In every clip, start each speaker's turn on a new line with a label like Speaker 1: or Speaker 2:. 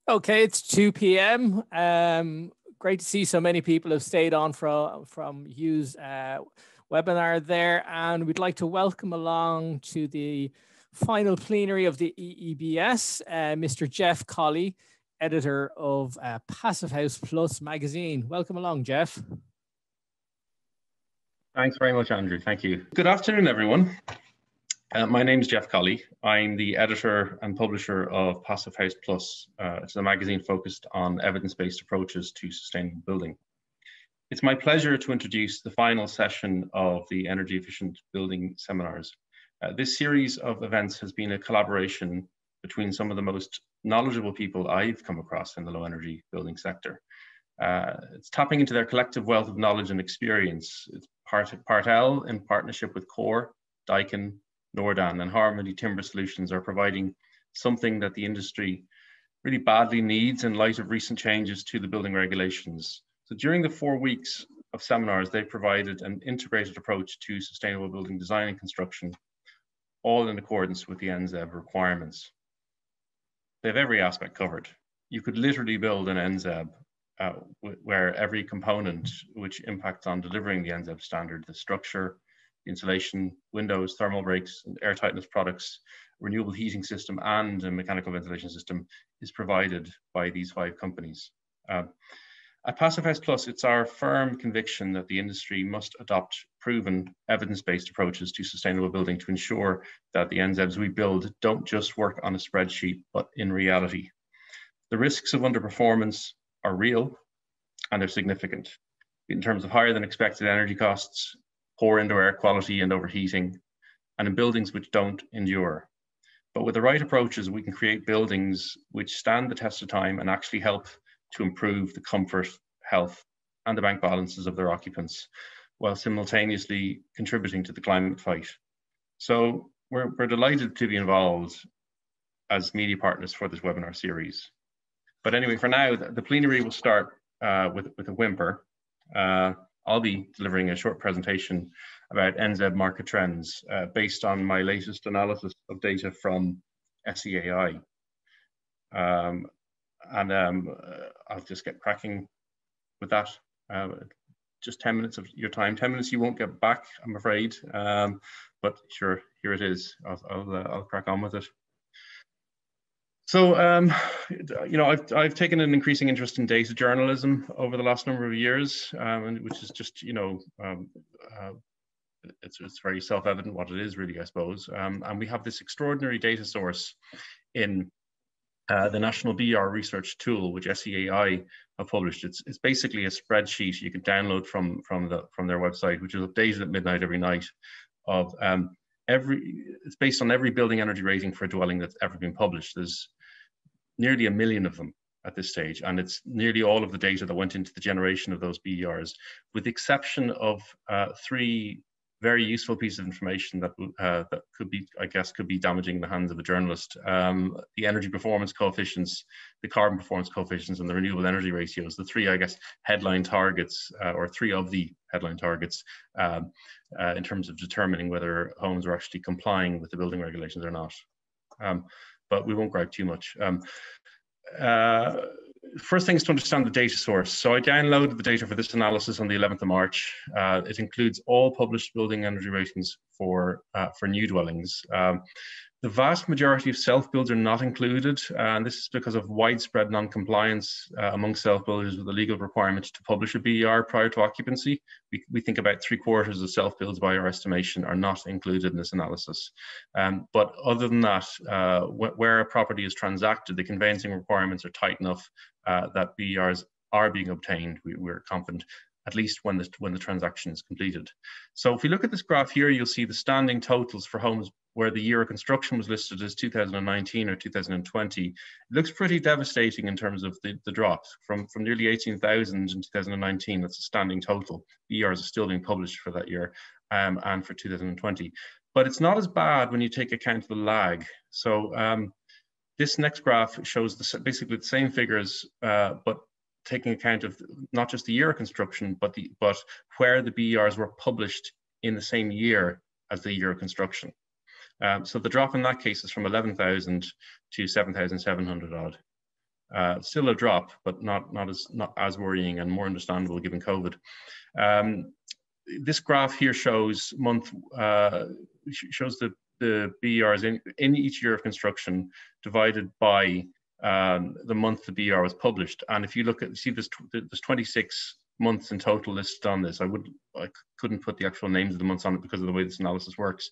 Speaker 1: Okay, it's 2 p.m. Great to see so many people have stayed on from Hugh's webinar there, and we'd like to welcome along to the final plenary of the EEBS, Mr. Jeff Colley, editor of Passive House Plus magazine. Welcome along, Jeff.
Speaker 2: Thanks very much, Andrew. Thank you. Good afternoon, everyone. My name is Jeff Colley. I'm the editor and publisher of Passive House Plus. It's a magazine focused on evidence-based approaches to sustainable building. It's my pleasure to introduce the final session of the Energy Efficient Building seminars. This series of events has been a collaboration between some of the most knowledgeable people I've come across in the low energy building sector. It's tapping into their collective wealth of knowledge and experience. It's Partel, in partnership with Core, Daikin, NorDan and Harmony Timber Solutions, are providing something that the industry really badly needs in light of recent changes to the building regulations. So during the 4 weeks of seminars, they provided an integrated approach to sustainable building design and construction, all in accordance with the NZEB requirements. They have every aspect covered. You could literally build an NZEB where every component which impacts on delivering the NZEB standard, the structure, insulation, windows, thermal breaks, and airtightness products, renewable heating system, and a mechanical ventilation system is provided by these 5 companies. At Passive House Plus, it's our firm conviction that the industry must adopt proven evidence-based approaches to sustainable building to ensure that the NZEBs we build don't just work on a spreadsheet, but in reality. The risks of underperformance are real and they're significant in terms of higher than expected energy costs, poor indoor air quality and overheating, and in buildings which don't endure. But with the right approaches, we can create buildings which stand the test of time and actually help to improve the comfort, health, and the bank balances of their occupants, while simultaneously contributing to the climate fight. So we're delighted to be involved as media partners for this webinar series. But anyway, for now, the plenary will start with a whimper. I'll be delivering a short presentation about NZEB market trends based on my latest analysis of data from SEAI. I'll just get cracking with that. Just 10 minutes of your time. 10 minutes you won't get back, I'm afraid. But sure, here it is. I'll crack on with it. So, you know, I've taken an increasing interest in data journalism over the last number of years, and which is just, you know, it's very self-evident what it is, really, I suppose. And we have this extraordinary data source in the National BR Research Tool, which SEAI have published. It's basically a spreadsheet you can download from their website, which is updated at midnight every night. Of it's based on every building energy rating for a dwelling that's ever been published. There's nearly 1 million of them at this stage, and it's nearly all of the data that went into the generation of those BERs, with the exception of 3 very useful pieces of information that could be, I guess, could be damaging in the hands of a journalist. The energy performance coefficients, the carbon performance coefficients, and the renewable energy ratios, the 3, I guess, headline targets, or 3 of the headline targets in terms of determining whether homes are actually complying with the building regulations or not. But we won't gripe too much. First thing is to understand the data source. So I downloaded the data for this analysis on the 11th of March. It includes all published building energy ratings for new dwellings. The vast majority of self-builds are not included, and this is because of widespread non-compliance among self-builders with the legal requirement to publish a BER prior to occupancy. We think about 3/4 of self-builds by our estimation are not included in this analysis. But other than that, where a property is transacted, the conveyancing requirements are tight enough that BERs are being obtained, we're confident, at least when the transaction is completed. So if we look at this graph here, you'll see the standing totals for homes where the year of construction was listed as 2019 or 2020. It looks pretty devastating in terms of the drop from nearly 18,000 in 2019. That's a standing total. BERs are still being published for that year and for 2020. But it's not as bad when you take account of the lag. So this next graph shows basically the same figures, but taking account of not just the year of construction, but where the BERs were published in the same year as the year of construction. So the drop in that case is from 11,000 to 7,700 odd. Still a drop, but not as worrying and more understandable given COVID. This graph here shows the BERs in each year of construction divided by the month the BER was published. And if you look at, see there's 26 months in total listed on this. I couldn't put the actual names of the months on it because of the way this analysis works.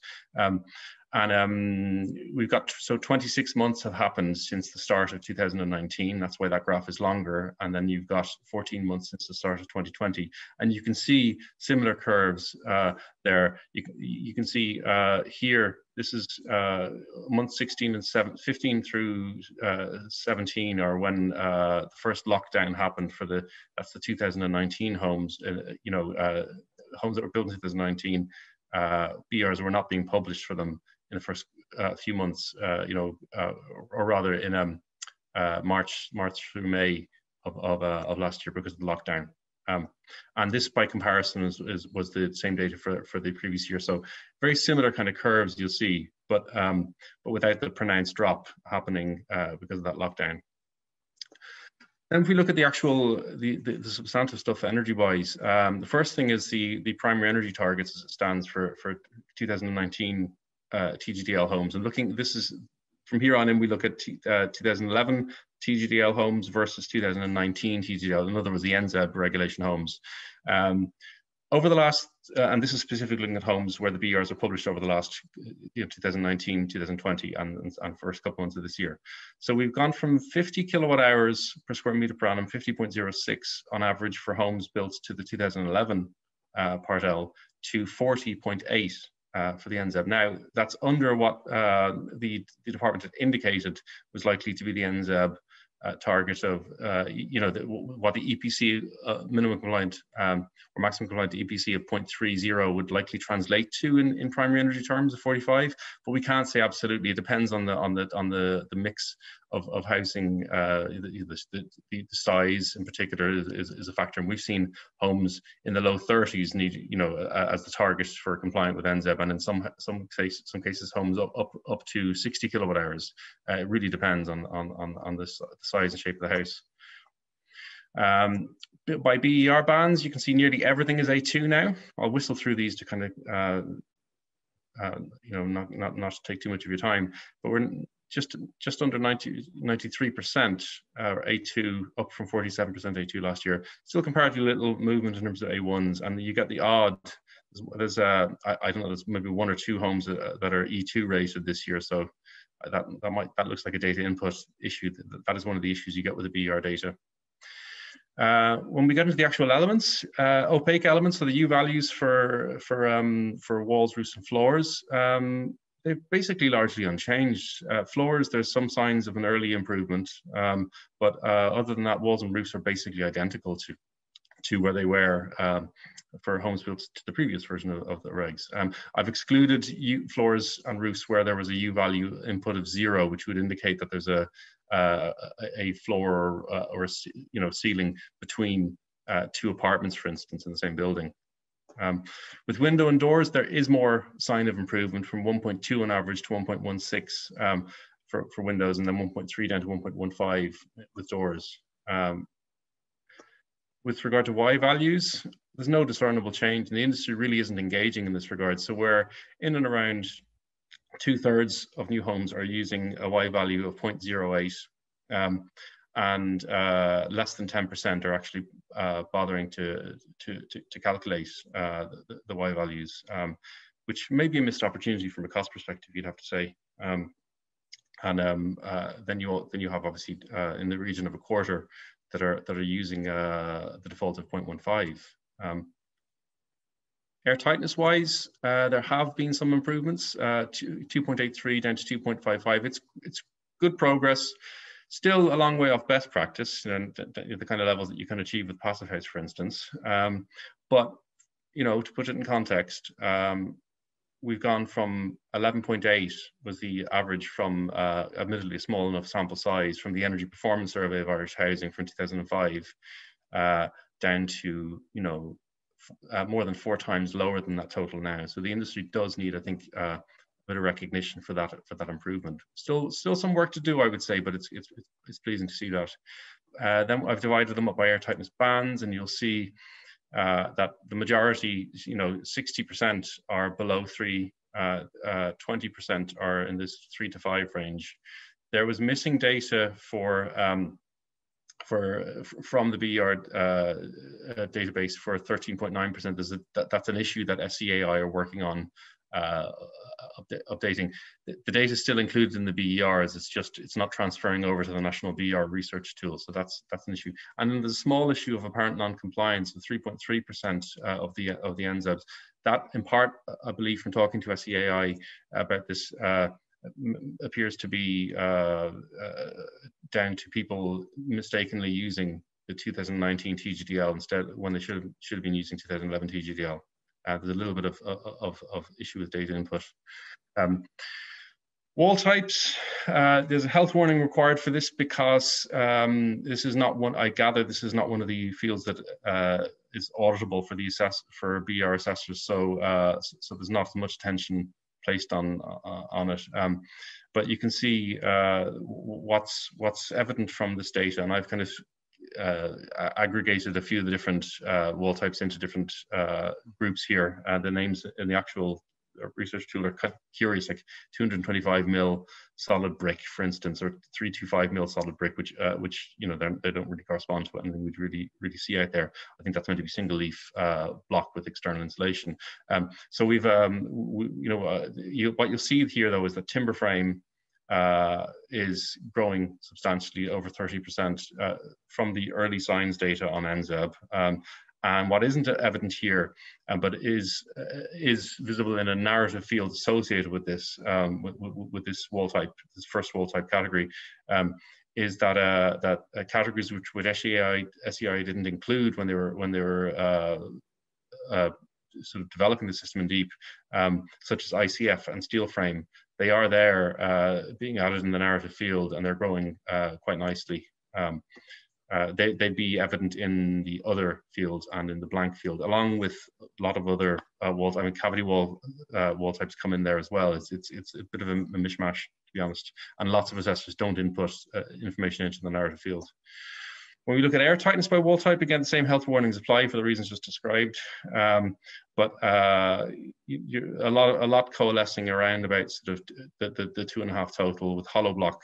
Speaker 2: We've got, so 26 months have happened since the start of 2019. That's why that graph is longer. And then you've got 14 months since the start of 2020. And you can see similar curves there. You can see here, this is month 16 and 15 through 17 are when the first lockdown happened for that's the 2019 homes, homes that were built in 2019. BERs were not being published for them in the first few months, or rather in March through May of last year because of the lockdown. And this, by comparison, was the same data for the previous year. So very similar kind of curves you'll see, but without the pronounced drop happening because of that lockdown. Then if we look at the actual, the substantive stuff energy-wise, the first thing is the primary energy targets as it stands for 2019 TGDL homes. And this is, from here on in, we look at 2011 TGDL homes versus 2019 TGDL, in other words, the NZEB regulation homes. Over the last, and this is specifically looking at homes where the BERs are published over the last 2019, 2020, and first couple months of this year. So we've gone from 50 kilowatt hours per square meter per annum, 50.06 on average for homes built to the 2011 Partel, to 40.8 for the NZEB. Now, that's under what the department had indicated was likely to be the NZEB target of, what the EPC minimum compliant or maximum compliant EPC of 0.30 would likely translate to in primary energy terms of 45. But we can't say absolutely. It depends on the mix of housing. The size in particular is a factor, and we've seen homes in the low 30s need, as the target for compliant with NZEB, and in some cases homes up to 60 kilowatt hours. It really depends on the size and shape of the house. By BER bands, you can see nearly everything is A2 now. I'll whistle through these to kind of not take too much of your time, but we're just under 93% A2, up from 47% A2 last year. Still comparatively little movement in terms of A1s, and you get the odd. There's I don't know, there's maybe one or two homes that are E2 rated this year, so that looks like a data input issue. That is one of the issues you get with the BER data. When we get into the actual elements, opaque elements, so the U values for walls, roofs, and floors, they're basically largely unchanged. Floors, there's some signs of an early improvement, but other than that, walls and roofs are basically identical to where they were for homes built to the previous version of the regs. I've excluded floors and roofs where there was a U value input of 0, which would indicate that there's a floor or a ceiling between two apartments, for instance, in the same building. With window and doors, there is more sign of improvement, from 1.2 on average to 1.16 for windows, and then 1.3 down to 1.15 with doors. With regard to Y values, there's no discernible change, and the industry really isn't engaging in this regard. So we're in and around 2/3 of new homes are using a Y value of 0.08, and less than 10% are actually bothering to calculate the Y values, which may be a missed opportunity from a cost perspective, you'd have to say. Then you have obviously in the region of a quarter that are using the default of 0.15. Airtightness wise, there have been some improvements, 2.83 down to 2.55. It's good progress. Still a long way off best practice, and the kind of levels that you can achieve with Passive House, for instance. But to put it in context, we've gone from 11.8 was the average from admittedly a small enough sample size from the Energy Performance Survey of Irish Housing from 2005, down to more than 4 times lower than that total now. So the industry does need, I think, bit of recognition for that improvement. Still some work to do, I would say, but it's pleasing to see that. Then I've divided them up by air tightness bands, and you'll see that the majority, 60% are below 3, 20% are in this 3 to 5 range. There was missing data from the BER database for 13.9%. That's an issue that SCAI are working on updating. The data is still included in the BERs. It's not transferring over to the national BER research tool. So that's an issue. And then there's a small issue of apparent non-compliance of 3.3% of the NZEBs. That, in part, I believe from talking to SCAI about this, appears to be down to people mistakenly using the 2019 TGDL instead when they should have been using 2011 TGDL. There's a little bit of issue with data input. Wall types, there's a health warning required for this because this is not one, I gather this is not one of the fields that is auditable for the for BER assessors. So there's not much attention placed on it. But you can see what's evident from this data, and I've kind of aggregated a few of the different wall types into different groups here. The names in the actual research tool are curious, like 225 mil solid brick, for instance, or 325 mil solid brick, which they don't really correspond to anything we'd really see out there. I think that's meant to be single leaf block with external insulation. So we've what you'll see here though is that timber frame is growing substantially, over 30% from the early signs data on NZEB. And what isn't evident here, but is visible in a narrative field associated with this with this wall type, this first wall type category, is that categories which SCAI didn't include when they were sort of developing the system in deep, such as ICF and steel frame, they are there being added in the narrative field, and they're growing quite nicely. They'd be evident in the other fields and in the blank field, along with a lot of other walls. I mean, cavity wall types come in there as well. It's a bit of a mishmash, to be honest, and lots of assessors don't input information into the narrative field. When we look at air tightness by wall type, again, the same health warnings apply for the reasons just described, but a lot coalescing around about sort of the 2.5 total, with hollow block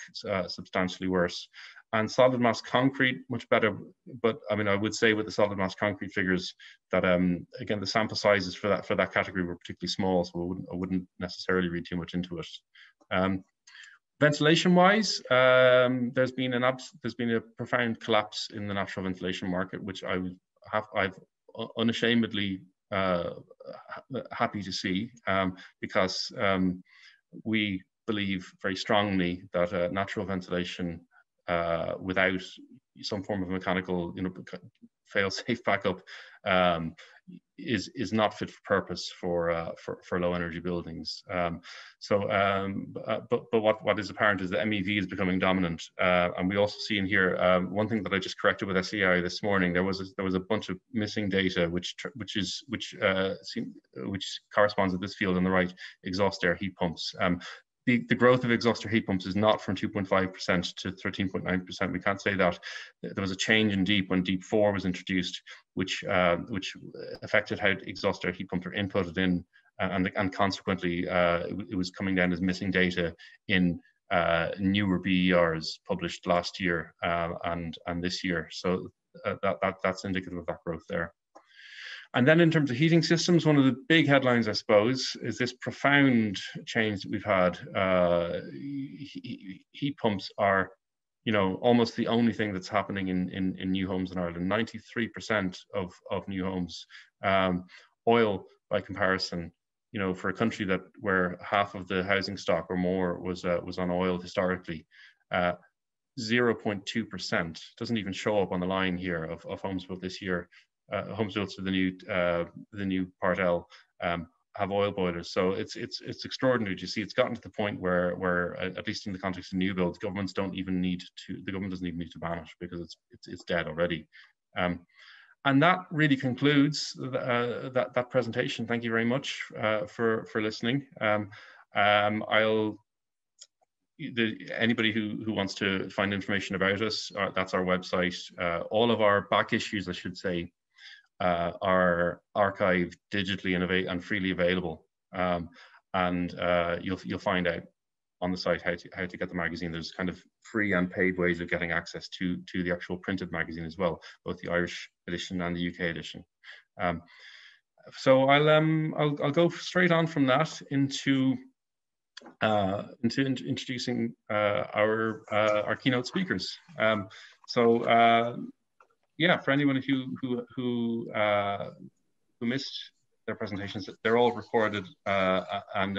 Speaker 2: substantially worse. And solid mass concrete, much better. But I mean, I would say with the solid mass concrete figures that, again, the sample sizes for that category were particularly small, so I wouldn't necessarily read too much into it. Ventilation-wise, there's been a profound collapse in the natural ventilation market, which I've unashamedly happy to see, because we believe very strongly that natural ventilation without some form of mechanical, fail-safe backup is not fit for purpose for low energy buildings. But what is apparent is that MEV is becoming dominant, and we also see in here one thing that I just corrected with SCAI this morning. There was a bunch of missing data which corresponds to this field on the right, exhaust air heat pumps. The growth of exhaust air heat pumps is not from 2.5% to 13.9%. We can't say that. There was a change in DEEP when DEEP 4 was introduced, which affected how exhaust air heat pumps are inputted in, and consequently it was coming down as missing data in newer BERs published last year and this year. So that's indicative of that growth there. And then in terms of heating systems, one of the big headlines, I suppose, is this profound change that we've had. Heat pumps are, almost the only thing that's happening in new homes in Ireland. 93% of new homes. Oil, by comparison, for a country where half of the housing stock or more was on oil historically, 0.2%, doesn't even show up on the line here of homes built this year. Homes built to the new Partel have oil boilers, so it's extraordinary. You see, it's gotten to the point where at least in the context of new builds, the government doesn't even need to ban it, because it's dead already. And that really concludes that presentation. Thank you very much for listening. Anybody who wants to find information about us, that's our website. All of our back issues, I should say, are archived digitally and freely available. You'll find out on the site how to get the magazine. There's kind of free and paid ways of getting access to the actual printed magazine as well, both the Irish edition and the UK edition. So I'll go straight on from that into introducing our keynote speakers. Yeah, for anyone who missed their presentations, they're all recorded and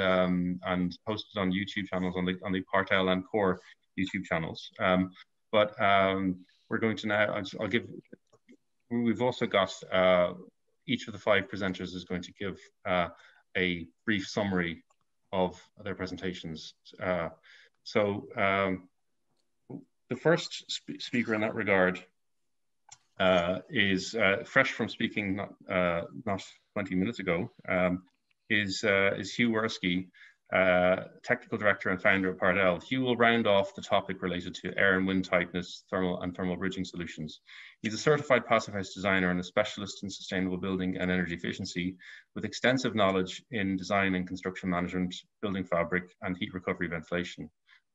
Speaker 2: posted on YouTube channels, on the Partel and Core YouTube channels. We're going to now, we've also got each of the 5 presenters is going to give a brief summary of their presentations. The first speaker in that regard is fresh from speaking not 20 minutes ago, is Hugh Whiriskey, Technical Director and Founder of Partel. Hugh will round off the topic related to air and wind tightness, thermal bridging solutions. He's a certified passive house designer and a specialist in sustainable building and energy efficiency, with extensive knowledge in design and construction management, building fabric, and heat recovery ventilation.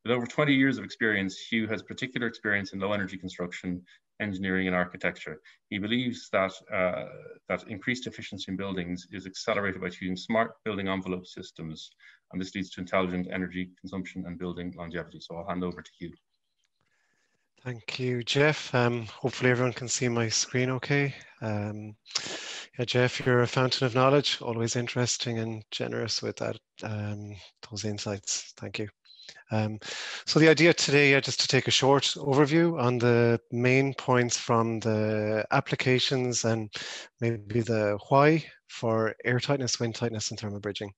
Speaker 2: With over 20 years of experience, Hugh has particular experience in low energy construction, engineering, and architecture. He believes that increased efficiency in buildings is accelerated by using smart building envelope systems, and this leads to intelligent energy consumption and building longevity. So I'll hand over to Hugh.
Speaker 3: Thank you, Jeff. Hopefully everyone can see my screen okay. Yeah, Jeff, you're a fountain of knowledge, always interesting and generous with that, those insights. Thank you. So the idea today, just to take a short overview on the main points from the applications and maybe the why for air tightness, wind tightness, and thermal bridging.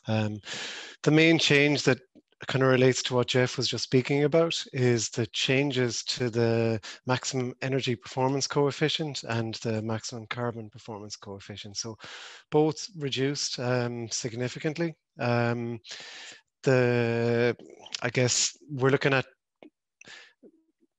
Speaker 3: The main change that kind of relates to what Jeff was just speaking about is the changes to the maximum energy performance coefficient and the maximum carbon performance coefficient. So both reduced significantly. I guess we're looking at,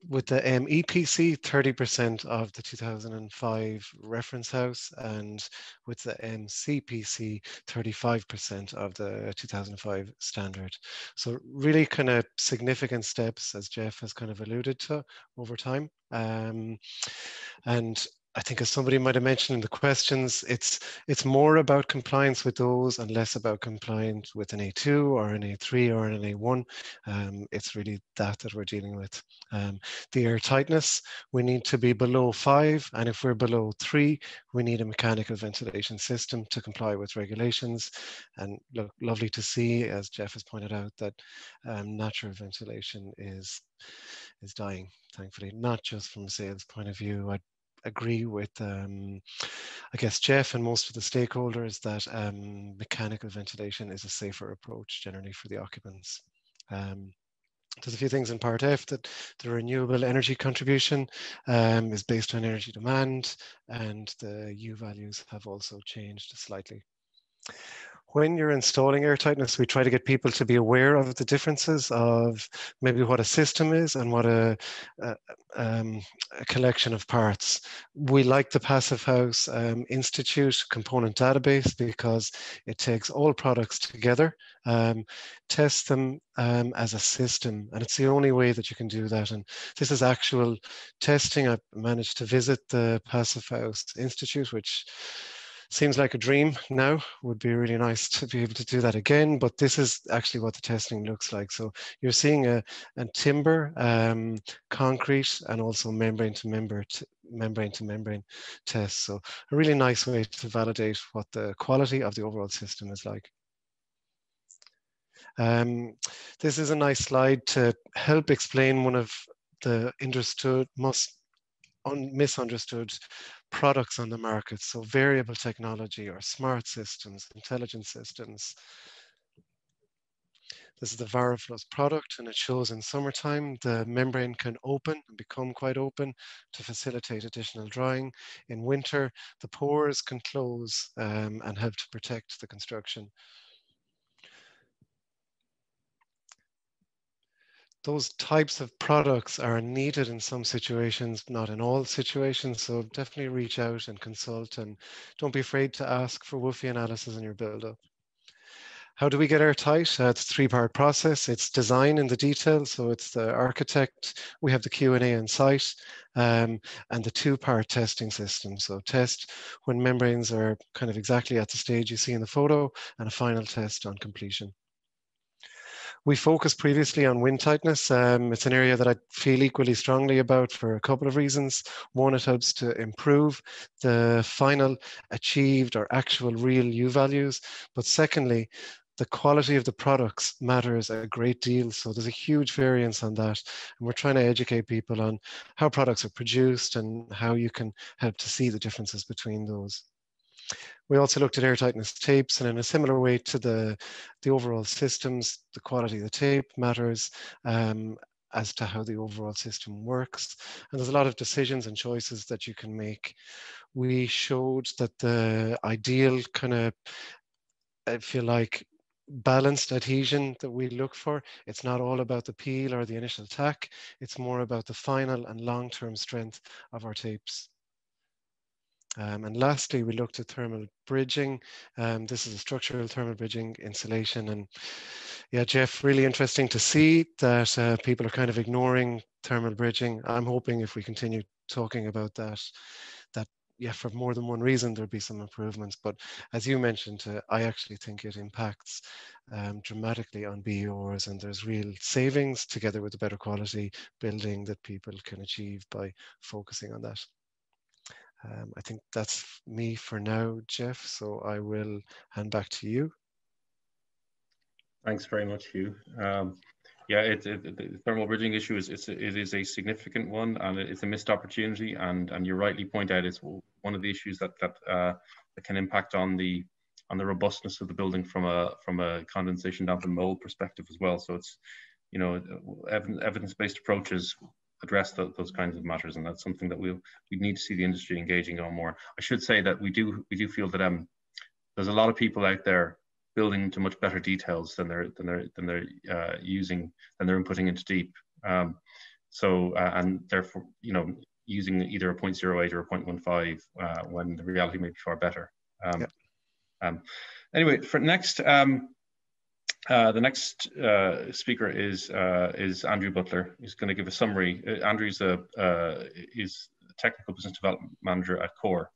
Speaker 3: with the EPC, 30% of the 2005 reference house, and with the CPC, 35% of the 2005 standard. So really kind of significant steps, as Jeff has kind of alluded to, over time. And I think, as somebody might have mentioned in the questions, it's more about compliance with those and less about compliance with an A2 or an A3 or an A1. It's really that we're dealing with. The air tightness, we need to be below 5, and if we're below 3, we need a mechanical ventilation system to comply with regulations. And look, lovely to see, as Jeff has pointed out, that natural ventilation is dying, thankfully, not just from a sales point of view. I agree with, I guess, Jeff and most of the stakeholders that mechanical ventilation is a safer approach generally for the occupants. There's a few things in Part F that the renewable energy contribution is based on energy demand, and the U values have also changed slightly. When you're installing air tightness, we try to get people to be aware of the differences of maybe what a system is and what a collection of parts. We like the Passive House Institute component database because it takes all products together, tests them as a system, and it's the only way that you can do that. And this is actual testing. I managed to visit the Passive House Institute, which seems like a dream now. Would be really nice to be able to do that again, but this is actually what the testing looks like. So you're seeing a timber, concrete, and also membrane to membrane tests. So a really nice way to validate what the quality of the overall system is like. This is a nice slide to help explain one of the most misunderstood products on the market. So variable technology or smart systems, intelligent systems. This is the Variflow product, and it shows in summertime the membrane can open and become quite open to facilitate additional drying. In winter, the pores can close and help to protect the construction. Those types of products are needed in some situations, not in all situations. So definitely reach out and consult, and don't be afraid to ask for WUFI analysis in your build-up. How do we get airtight? It's a 3-part process. It's design in the detail. So it's the architect, we have the Q&A on site, and the 2-part testing system. So test when membranes are kind of exactly at the stage you see in the photo, and a final test on completion. We focused previously on wind tightness. It's an area that I feel equally strongly about for a couple of reasons. One, it helps to improve the final achieved or actual real U values. But secondly, the quality of the products matters a great deal. So there's a huge variance on that. And we're trying to educate people on how products are produced and how you can help to see the differences between those. We also looked at airtightness tapes, and in a similar way to the overall systems, the quality of the tape matters as to how the overall system works. And there's a lot of decisions and choices that you can make. We showed that the ideal kind of, I feel like, balanced adhesion that we look for, it's not all about the peel or the initial tack, it's more about the final and long-term strength of our tapes. And lastly, we looked at thermal bridging. This is a structural thermal bridging insulation. And yeah, Jeff, really interesting to see that people are kind of ignoring thermal bridging. I'm hoping if we continue talking about that yeah, for more than one reason, there'll be some improvements. But as you mentioned, I actually think it impacts dramatically on BEOs, and there's real savings together with the better quality building that people can achieve by focusing on that. I think that's me for now, Jeff, so I will hand back to you.
Speaker 2: Thanks very much, Hugh. Yeah, the thermal bridging issue it is a significant one, and it's a missed opportunity. And you rightly point out it's one of the issues that can impact on the robustness of the building from a condensation damp and mold perspective as well. So it's, you know, evidence-based approaches address those kinds of matters, and that's something that we need to see the industry engaging on more. I should say that we do feel that there's a lot of people out there building to much better details than they're inputting into deep. And therefore, you know, using either a 0.08 or a 0.15 when the reality may be far better. Anyway, for next, the next speaker is Andrew Butler. He's going to give a summary. Andrew's is technical business development manager at Core.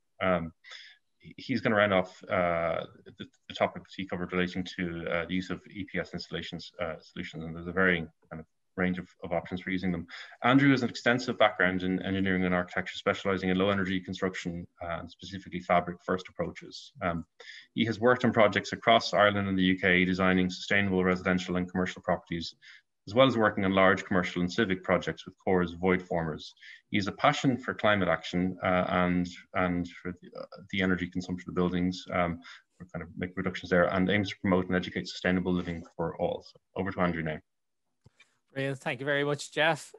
Speaker 2: He's going to round off the topics he covered relating to the use of EPS installations solutions, and there's a varying kind of range of options for using them. Andrew has an extensive background in engineering and architecture, specializing in low energy construction and specifically fabric first approaches. He has worked on projects across Ireland and the UK, designing sustainable residential and commercial properties, as well as working on large commercial and civic projects with Core's void formers. He has a passion for climate action and for the energy consumption of buildings, we're kind of make reductions there, and aims to promote and educate sustainable living for all. So over to Andrew now.
Speaker 1: Brilliant. Thank you very much, Jeff.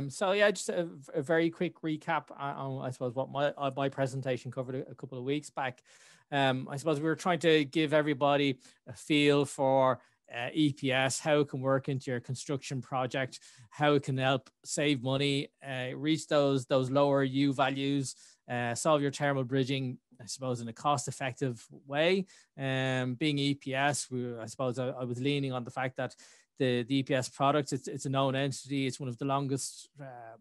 Speaker 1: So yeah, just a very quick recap on, I suppose, what my presentation covered a couple of weeks back. I suppose we were trying to give everybody a feel for EPS, how it can work into your construction project, how it can help save money, reach those lower U values, solve your thermal bridging, I suppose, in a cost-effective way. Being EPS, I suppose I was leaning on the fact that the EPS product, it's a known entity. It's one of the longest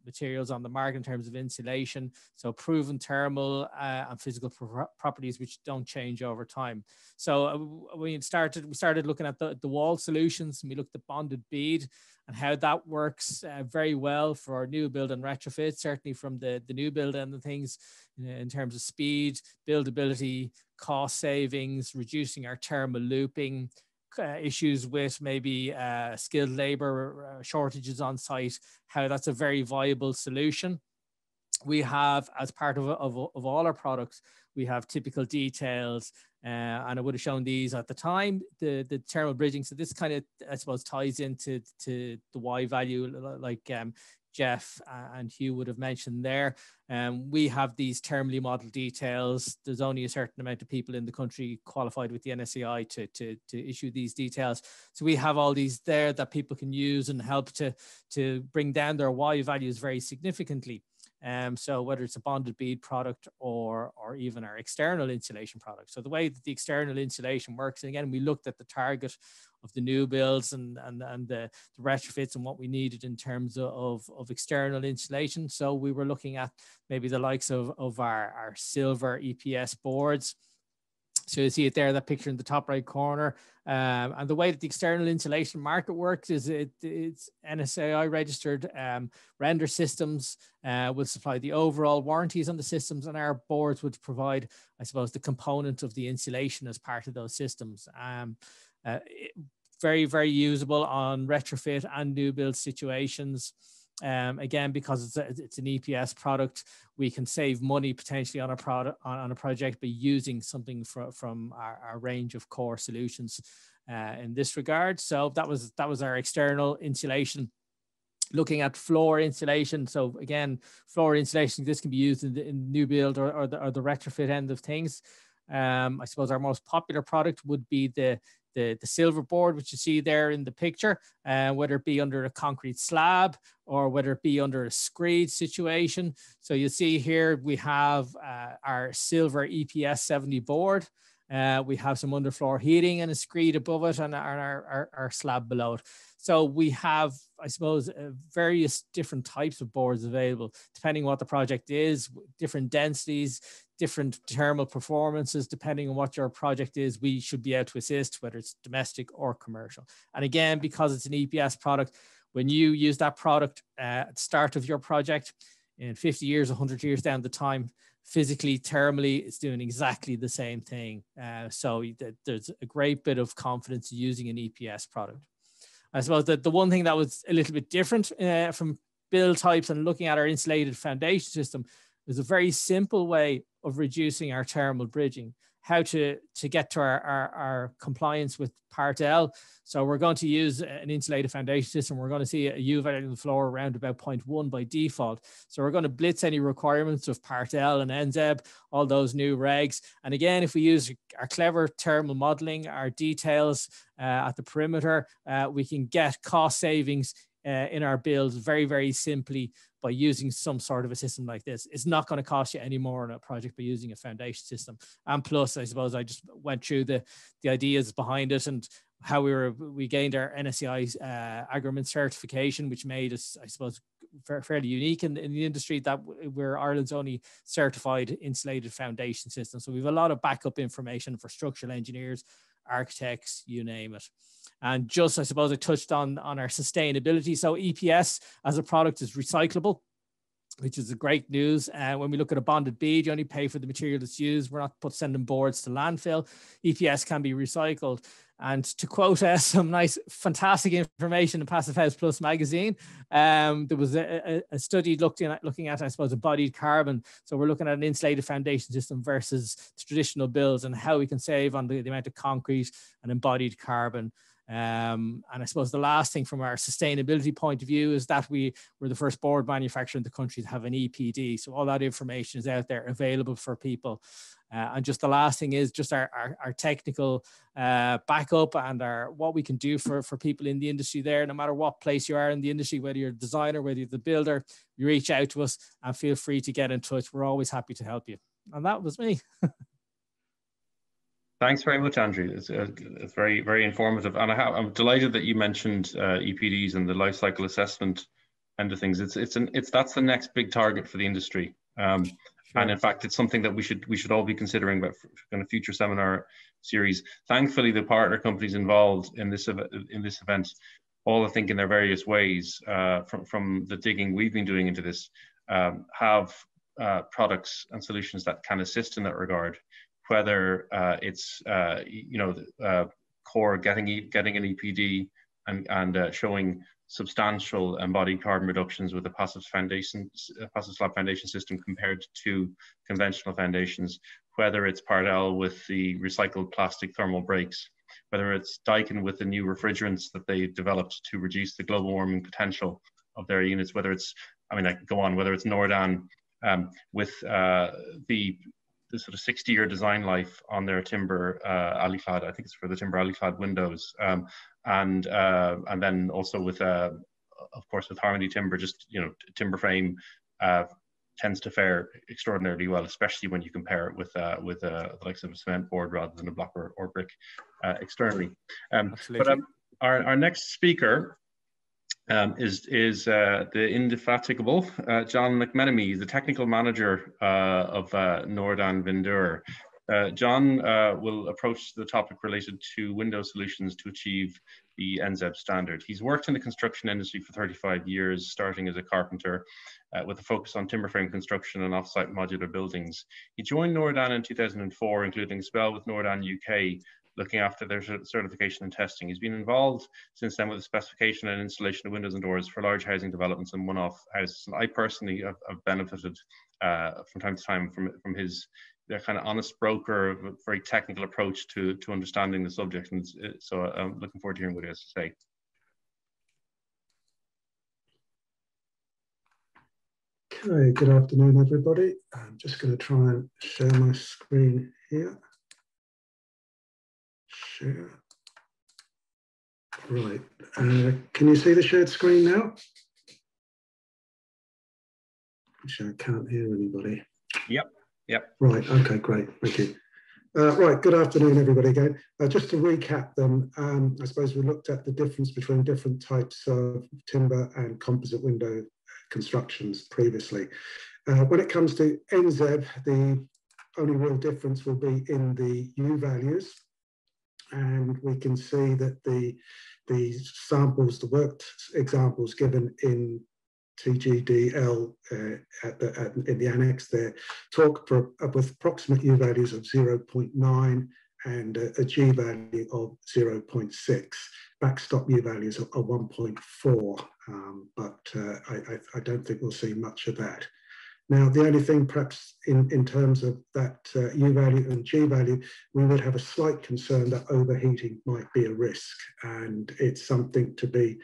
Speaker 1: materials on the market in terms of insulation. So proven thermal and physical properties which don't change over time. So we started looking at the wall solutions, and we looked at bonded bead and how that works very well for new build and retrofit, certainly from the new build end of things, in terms of speed, buildability, cost savings, reducing our thermal looping, issues with maybe skilled labor shortages on site, how that's a very viable solution. We have, as part of all our products, we have typical details, and I would have shown these at the time, the thermal bridging. So this kind of, I suppose, ties into the Y value, like Jeff and Hugh would have mentioned there. We have these thermally modeled details. There's only a certain amount of people in the country qualified with the NSEI to issue these details. So we have all these there that people can use and help to bring down their Y values very significantly. So whether it's a bonded bead product or even our external insulation product. So the way that the external insulation works, and again, we looked at the target of the new builds and the retrofits and what we needed in terms of external insulation. So we were looking at maybe the likes of our silver EPS boards. So you see it there, that picture in the top right corner. And the way that the external insulation market works is it's NSAI registered render systems will supply the overall warranties on the systems, and our boards would provide, I suppose, the component of the insulation as part of those systems. Very, very usable on retrofit and new build situations. Again, because it's an EPS product, we can save money potentially on a product on a project by using something from our range of core solutions in this regard. So that was our external insulation. Looking at floor insulation, so again, floor insulation, this can be used in new build or the retrofit end of things. I suppose our most popular product would be the silver board, which you see there in the picture, whether it be under a concrete slab or whether it be under a screed situation. So you see here we have our silver EPS 70 board. We have some underfloor heating and a screed above it and our slab below it. So we have, I suppose, various different types of boards available, depending on what the project is, different densities, different thermal performances, depending on what your project is. We should be able to assist, whether it's domestic or commercial. And again, because it's an EPS product, when you use that product at the start of your project, in 50 years, 100 years down the time, physically, thermally, it's doing exactly the same thing. So there's a great bit of confidence using an EPS product. I suppose that the one thing that was a little bit different from build types and looking at our insulated foundation system is a very simple way of reducing our thermal bridging, how to get to our compliance with Partel. So we're going to use an insulated foundation system. We're going to see a U value on the floor around about 0.1 by default. So we're going to blitz any requirements of Partel and NZEB, all those new regs. And again, if we use our clever thermal modeling, our details at the perimeter, we can get cost savings in our builds very, very simply by using some sort of a system like this. It's not going to cost you any more on a project by using a foundation system. And plus, I suppose I just went through the ideas behind it and how we gained our NSEI agreement certification, which made us, I suppose, fairly unique in the industry, that we're Ireland's only certified insulated foundation system. So we have a lot of backup information for structural engineers, architects, you name it. And just, I suppose, I touched on our sustainability. So EPS as a product is recyclable, which is a great news. When we look at a bonded bead, you only pay for the material that's used. We're not sending boards to landfill. EPS can be recycled. And to quote some nice, fantastic information in Passive House Plus magazine, there was a study looking at, I suppose, embodied carbon. So we're looking at an insulated foundation system versus traditional builds and how we can save on the amount of concrete and embodied carbon. And I suppose the last thing from our sustainability point of view is that we're the first board manufacturer in the country to have an EPD. So all that information is out there available for people. And just the last thing is just our technical backup and what we can do for people in the industry there. No matter what place you are in the industry, whether you're a designer, whether you're the builder, you reach out to us and feel free to get in touch. We're always happy to help you. And that was me.
Speaker 2: Thanks very much, Andrew. It's very, very informative, and I'm delighted that you mentioned EPDs and the life cycle assessment end of things. That's the next big target for the industry, sure. And in fact, it's something that we should all be considering about in a future seminar series. Thankfully, the partner companies involved in this event all, I think, in their various ways, from the digging we've been doing into this, have products and solutions that can assist in that regard. Whether it's core getting an EPD and showing substantial embodied carbon reductions with a passive slab foundation system compared to conventional foundations, whether it's Partel with the recycled plastic thermal brakes, whether it's Daikin with the new refrigerants that they developed to reduce the global warming potential their units, whether it's, I mean, I could go on, whether it's NorDan with the sort of 60-year design life on their timber alleyclad, I think it's for the timber alleyclad windows, and then also with, of course, with Harmony Timber, just, you know, timber frame tends to fare extraordinarily well, especially when you compare it with the likes of a cement board rather than a block or brick externally. But our next speaker is the indefatigable John McMenamy, the technical manager of NorDan Vindur. John will approach the topic related to Windows solutions to achieve the NZEB standard. He's worked in the construction industry for 35 years, starting as a carpenter with a focus on timber frame construction and offsite modular buildings. He joined NorDan in 2004, including a spell with NorDan UK, looking after their certification and testing. He's been involved since then with the specification and installation of windows and doors for large housing developments and one-off houses. And I personally have benefited from time to time from his kind of honest broker, very technical approach to understanding the subject. And so I'm looking forward to hearing what he has to say.
Speaker 4: Okay, good afternoon, everybody. I'm just going to try and share my screen here. Share. Right. Can you see the shared screen now? Actually, I can't hear anybody.
Speaker 2: Yep. Yep.
Speaker 4: Right. Okay, great. Thank you. Right. Good afternoon, everybody again. Just to recap them, I suppose we looked at the difference between different types of timber and composite window constructions previously. When it comes to NZEB, the only real difference will be in the U values. And we can see that the samples, the worked examples given in TGDL in the annex there talk with approximate U values of 0.9 and a G value of 0.6. Backstop U values are 1.4, but I don't think we'll see much of that. Now, the only thing perhaps in terms of that U value and G value, we would have a slight concern that overheating might be a risk. And it's something to be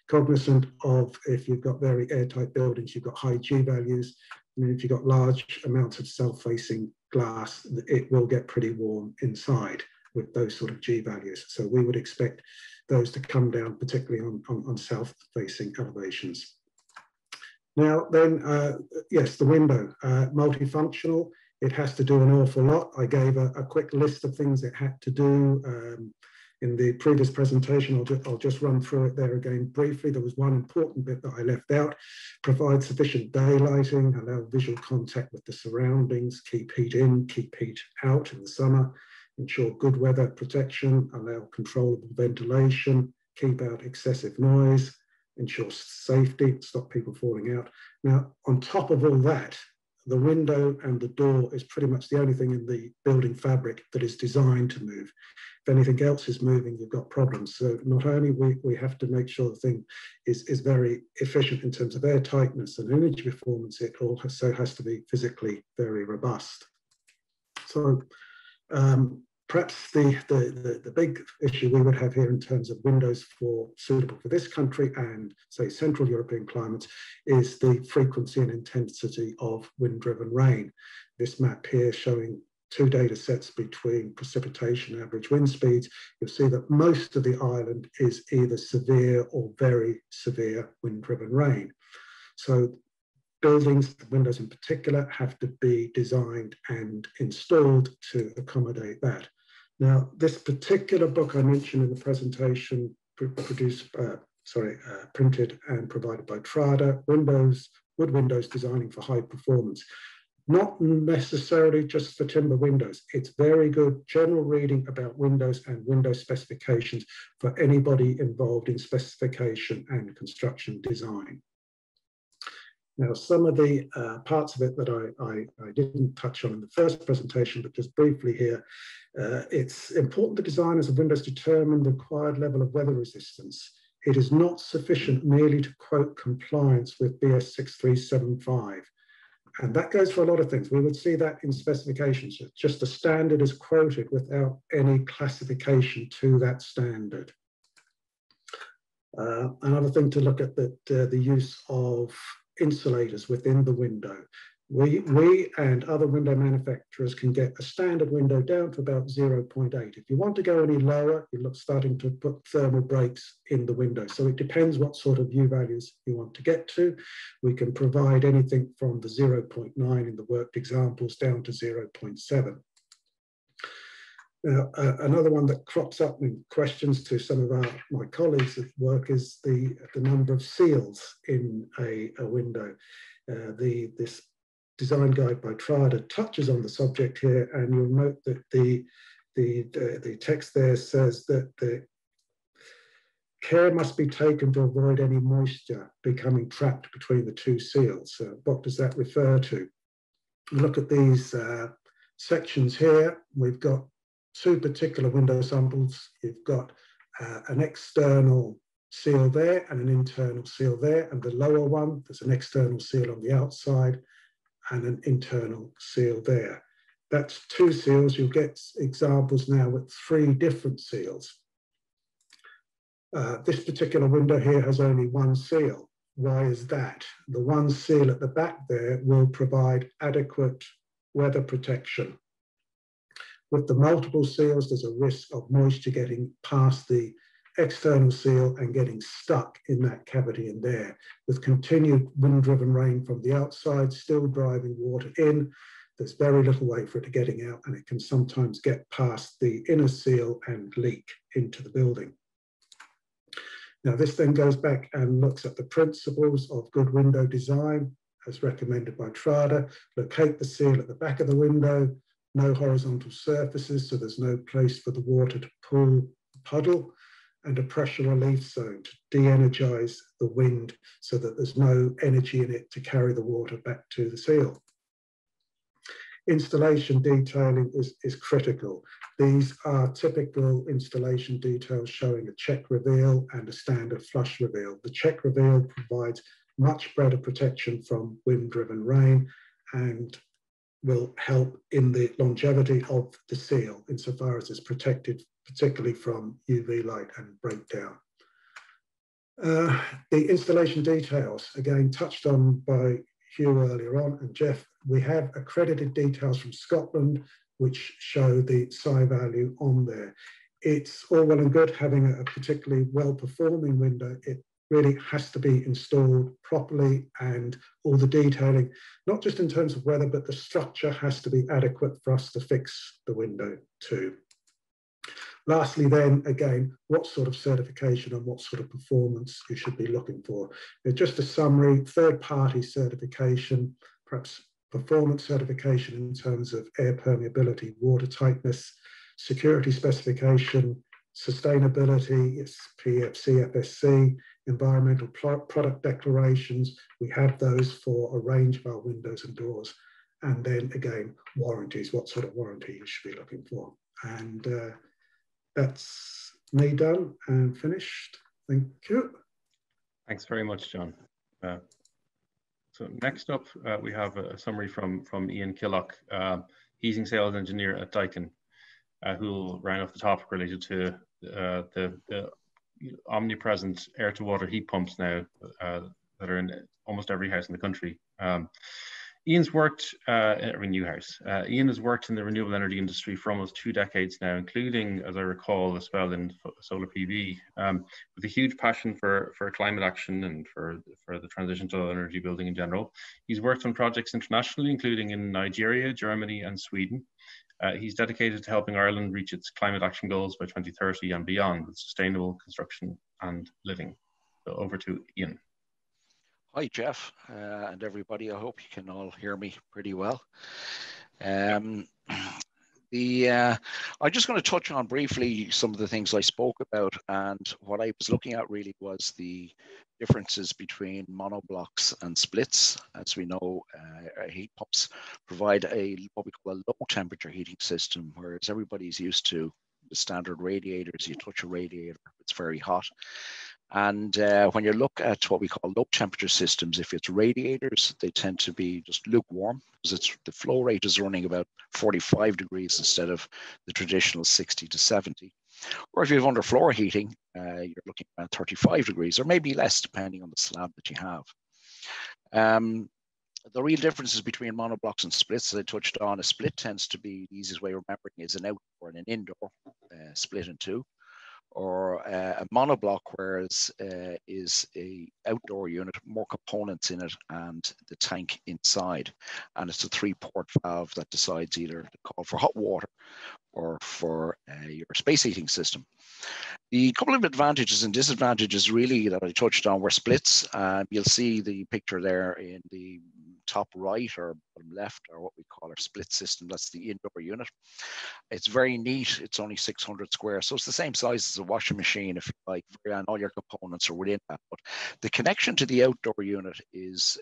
Speaker 4: cognizant of. If you've got very airtight buildings, you've got high G values. I mean, if you've got large amounts of self-facing glass, it will get pretty warm inside with those sort of G values. So we would expect those to come down, particularly on south-facing elevations. Now then, yes, the window, multifunctional, it has to do an awful lot. I gave a quick list of things it had to do in the previous presentation. I'll just run through it there again briefly. There was one important bit that I left out: provide sufficient daylighting, allow visual contact with the surroundings, keep heat in, keep heat out in the summer, ensure good weather protection, allow controllable ventilation, keep out excessive noise, ensure safety, stop people falling out. Now, on top of all that, the window and the door is pretty much the only thing in the building fabric that is designed to move. If anything else is moving, you've got problems. So not only we have to make sure the thing is very efficient in terms of air tightness and energy performance, it also has to be physically very robust. So perhaps the big issue we would have here in terms of windows suitable for this country and, say, Central European climates is the frequency and intensity of wind-driven rain. This map here showing two data sets between precipitation and average wind speeds. You'll see that most of the island is either severe or very severe wind-driven rain. So buildings, windows in particular, have to be designed and installed to accommodate that. Now, this particular book I mentioned in the presentation, printed and provided by Trada, Wood Windows Designing for High Performance. Not necessarily just for timber windows. It's very good general reading about windows and window specifications for anybody involved in specification and construction design. Now, some of the parts of it that I didn't touch on in the first presentation, but just briefly here, it's important that designers of windows determine the required level of weather resistance. It is not sufficient merely to quote compliance with BS 6375. And that goes for a lot of things. We would see that in specifications. Just the standard is quoted without any classification to that standard. Another thing to look at, that the use of insulators within the window. We and other window manufacturers can get a standard window down to about 0.8. If you want to go any lower, you're starting to put thermal breaks in the window. So it depends what sort of U values you want to get to. We can provide anything from the 0.9 in the worked examples down to 0.7. Now, another one that crops up in questions to some of my colleagues at work is the number of seals in a window. This design guide by Trada touches on the subject here, and you'll note that the text there says that the care must be taken to avoid any moisture becoming trapped between the two seals. So what does that refer to? Look at these sections here. We've got two particular window samples. You've got an external seal there and an internal seal there, and the lower one, there's an external seal on the outside and an internal seal there. That's two seals. You'll get examples now with 3 different seals. This particular window here has only 1 seal. Why is that? The 1 seal at the back there will provide adequate weather protection. With the multiple seals, there's a risk of moisture getting past the external seal and getting stuck in that cavity in there. With continued wind-driven rain from the outside still driving water in, there's very little way for it to getting out, and it can sometimes get past the inner seal and leak into the building. Now, this then goes back and looks at the principles of good window design as recommended by Trada. Locate the seal at the back of the window, no horizontal surfaces, so there's no place for the water to puddle, and a pressure relief zone to de-energize the wind so that there's no energy in it to carry the water back to the seal. Installation detailing is critical. These are typical installation details showing a check reveal and a standard flush reveal. The check reveal provides much better protection from wind-driven rain and will help in the longevity of the seal insofar as it's protected particularly from UV light and breakdown. The installation details, again, touched on by Hugh earlier on, and Jeff, we have accredited details from Scotland which show the psi value on there. It's all well and good having a particularly well-performing window. It really has to be installed properly, and all the detailing, not just in terms of weather, but the structure has to be adequate for us to fix the window too. Lastly then, again, what sort of certification and what sort of performance you should be looking for. Just a summary: third-party certification, perhaps performance certification in terms of air permeability, water tightness, security specification, sustainability, it's PFC, FSC, environmental product declarations. We have those for a range of our windows and doors. And then again, warranties, what sort of warranty you should be looking for. And that's me done and finished. Thank you.
Speaker 2: Thanks very much, John. So next up, we have a summary from Ian Killoch, heating sales engineer at Daikin, who will round off the topic related to the omnipresent air-to-water heat pumps now that are in almost every house in the country. Ian's worked every new house. Ian has worked in the renewable energy industry for almost 2 decades now, including, as I recall, a spell in solar PV, with a huge passion for climate action and for the transition to energy building in general. He's worked on projects internationally, including in Nigeria, Germany, and Sweden. He's dedicated to helping Ireland reach its climate action goals by 2030 and beyond with sustainable construction and living. So over to Ian.
Speaker 5: Hi, Jeff, and everybody. I hope you can all hear me pretty well. I'm just going to touch on briefly some of the things I spoke about, and what I was looking at really was the differences between monoblocks and splits. As we know, heat pumps provide what we call a low temperature heating system, whereas everybody's used to the standard radiators. You touch a radiator, it's very hot. And when you look at what we call low temperature systems, if it's radiators, they tend to be just lukewarm because the flow rate is running about 45 degrees instead of the traditional 60 to 70. Or if you have underfloor heating, you're looking at 35 degrees, or maybe less, depending on the slab that you have. The real differences between monoblocks and splits, as I touched on, a split tends to be, the easiest way of remembering is an outdoor and an indoor, split in two. Or a monoblock, whereas is a outdoor unit, more components in it, and the tank inside. And it's a 3-port valve that decides either to call for hot water or for your space heating system. The couple of advantages and disadvantages really that I touched on were splits. You'll see the picture there in the top right or bottom left, or what we call our split system. That's the indoor unit. It's very neat. It's only 600 square, so it's the same size as a washing machine, if you like, and all your components are within that. But the connection to the outdoor unit is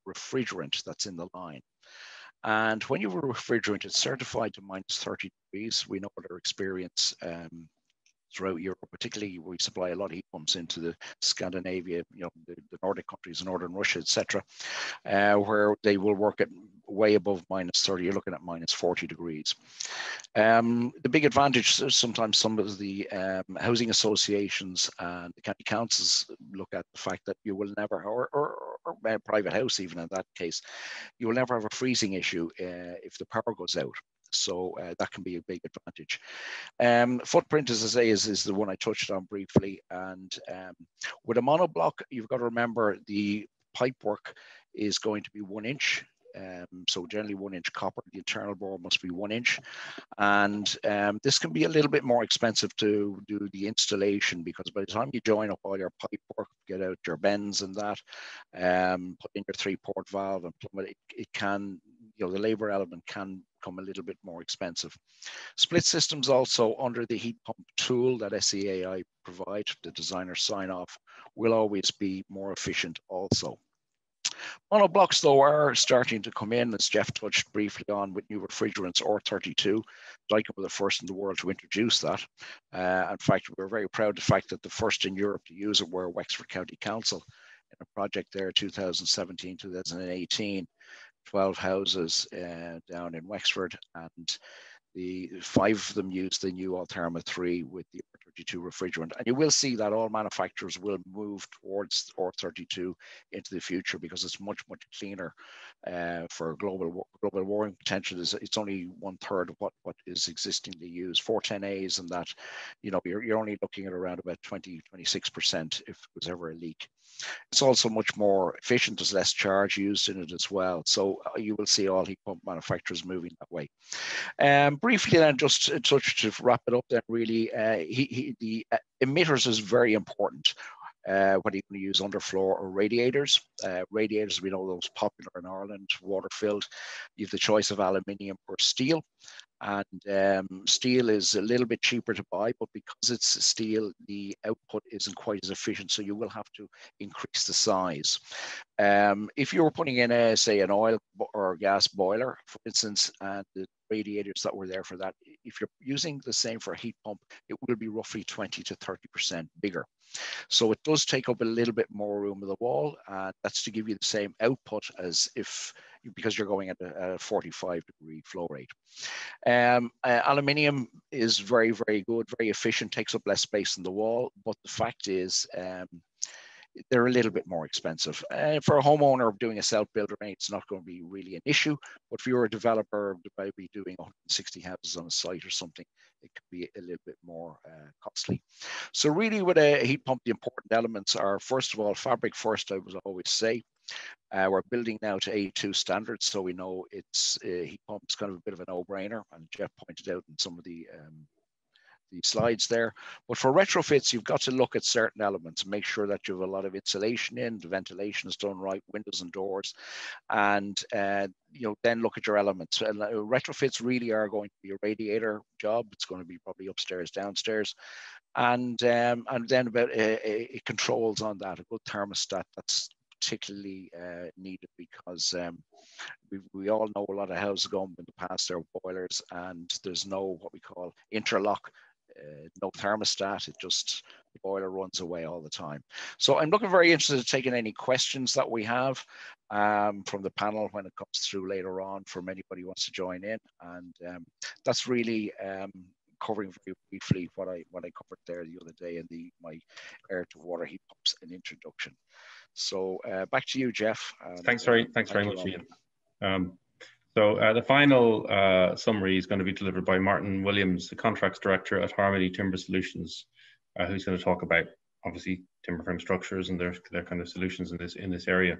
Speaker 5: refrigerant that's in the line. And when you have a refrigerant, it's certified to minus 30 degrees. We know our experience throughout Europe, particularly we supply a lot of heat pumps into the Scandinavia, you know, the Nordic countries, northern Russia, etc., where they will work at way above minus 30. You're looking at minus 40 degrees. The big advantage is sometimes some of the housing associations and the county councils look at the fact that you will never, or a private house even in that case, you will never have a freezing issue if the power goes out. So that can be a big advantage. Footprint, as I say, is the one I touched on briefly. And with a monoblock, you've got to remember the pipe work is going to be 1 inch. So generally 1 inch copper. The internal bore must be 1 inch. And this can be a little bit more expensive to do the installation, because by the time you join up all your pipe work, get out your bends and that, put in your 3-port valve and plumb it can, you know, the labor element can become a little bit more expensive. Split systems also, under the heat pump tool that SEAI provide, the designer sign off, will always be more efficient also. Monoblocks, though, are starting to come in, as Jeff touched briefly on, with new refrigerants, R32. Daikin were the first in the world to introduce that. In fact, we're very proud of the fact that the first in Europe to use it were Wexford County Council in a project there, 2017, 2018. 12 houses down in Wexford, and the 5 of them used the new Altherma 3 with the R32 refrigerant. And you will see that all manufacturers will move towards R32 into the future, because it's much, much cleaner for global warming potential. It's only 1/3 of what is existingly used. 410As and that, you know, you're only looking at around about 20-26% if there was ever a leak. It's also much more efficient. There's less charge used in it as well. So you will see all heat pump manufacturers moving that way. Briefly then, just to wrap it up then, really, the emitters is very important. Whether you're going to use underfloor or radiators. Radiators, we know those popular in Ireland, water-filled. You have the choice of aluminium or steel. And steel is a little bit cheaper to buy, but because it's steel, the output isn't quite as efficient, so you will have to increase the size. If you were putting in, say, an oil or gas boiler, for instance, and the radiators that were there for that, if you're using the same for a heat pump, it will be roughly 20 to 30% bigger. So it does take up a little bit more room of the wall, and that's to give you the same output as if, because you're going at a 45-degree flow rate. Aluminium is very, very good, very efficient, takes up less space in the wall, but the fact is they're a little bit more expensive. For a homeowner doing a self-build array, it's not going to be really an issue, but if you're a developer that might be doing 160 houses on a site or something, it could be a little bit more costly. So really with a heat pump, the important elements are, first of all, fabric first, I would always say. We're building now to A2 standards, so we know it's heat pump is kind of a bit of a no-brainer, and Jeff pointed out in some of the slides there. But for retrofits, you've got to look at certain elements, make sure that you have a lot of insulation in, the ventilation is done right, windows and doors, and you know, then look at your elements. Retrofits really are going to be a radiator job. It's going to be probably upstairs, downstairs, and then about it controls on that, a good thermostat. That's particularly needed, because we all know a lot of houses going in the past, there are boilers and there's no what we call interlock, no thermostat. It just, the boiler runs away all the time. So I'm looking very interested in taking any questions that we have from the panel when it comes through later on, from anybody who wants to join in. And that's really covering very briefly what I covered there the other day in my air to water heat pumps and introduction. So back to you, Jeff.
Speaker 2: Thanks very much, Ian. So the final summary is going to be delivered by Martin Williams, the Contracts Director at Harmony Timber Solutions, who's going to talk about, obviously, timber frame structures and their kind of solutions in this area.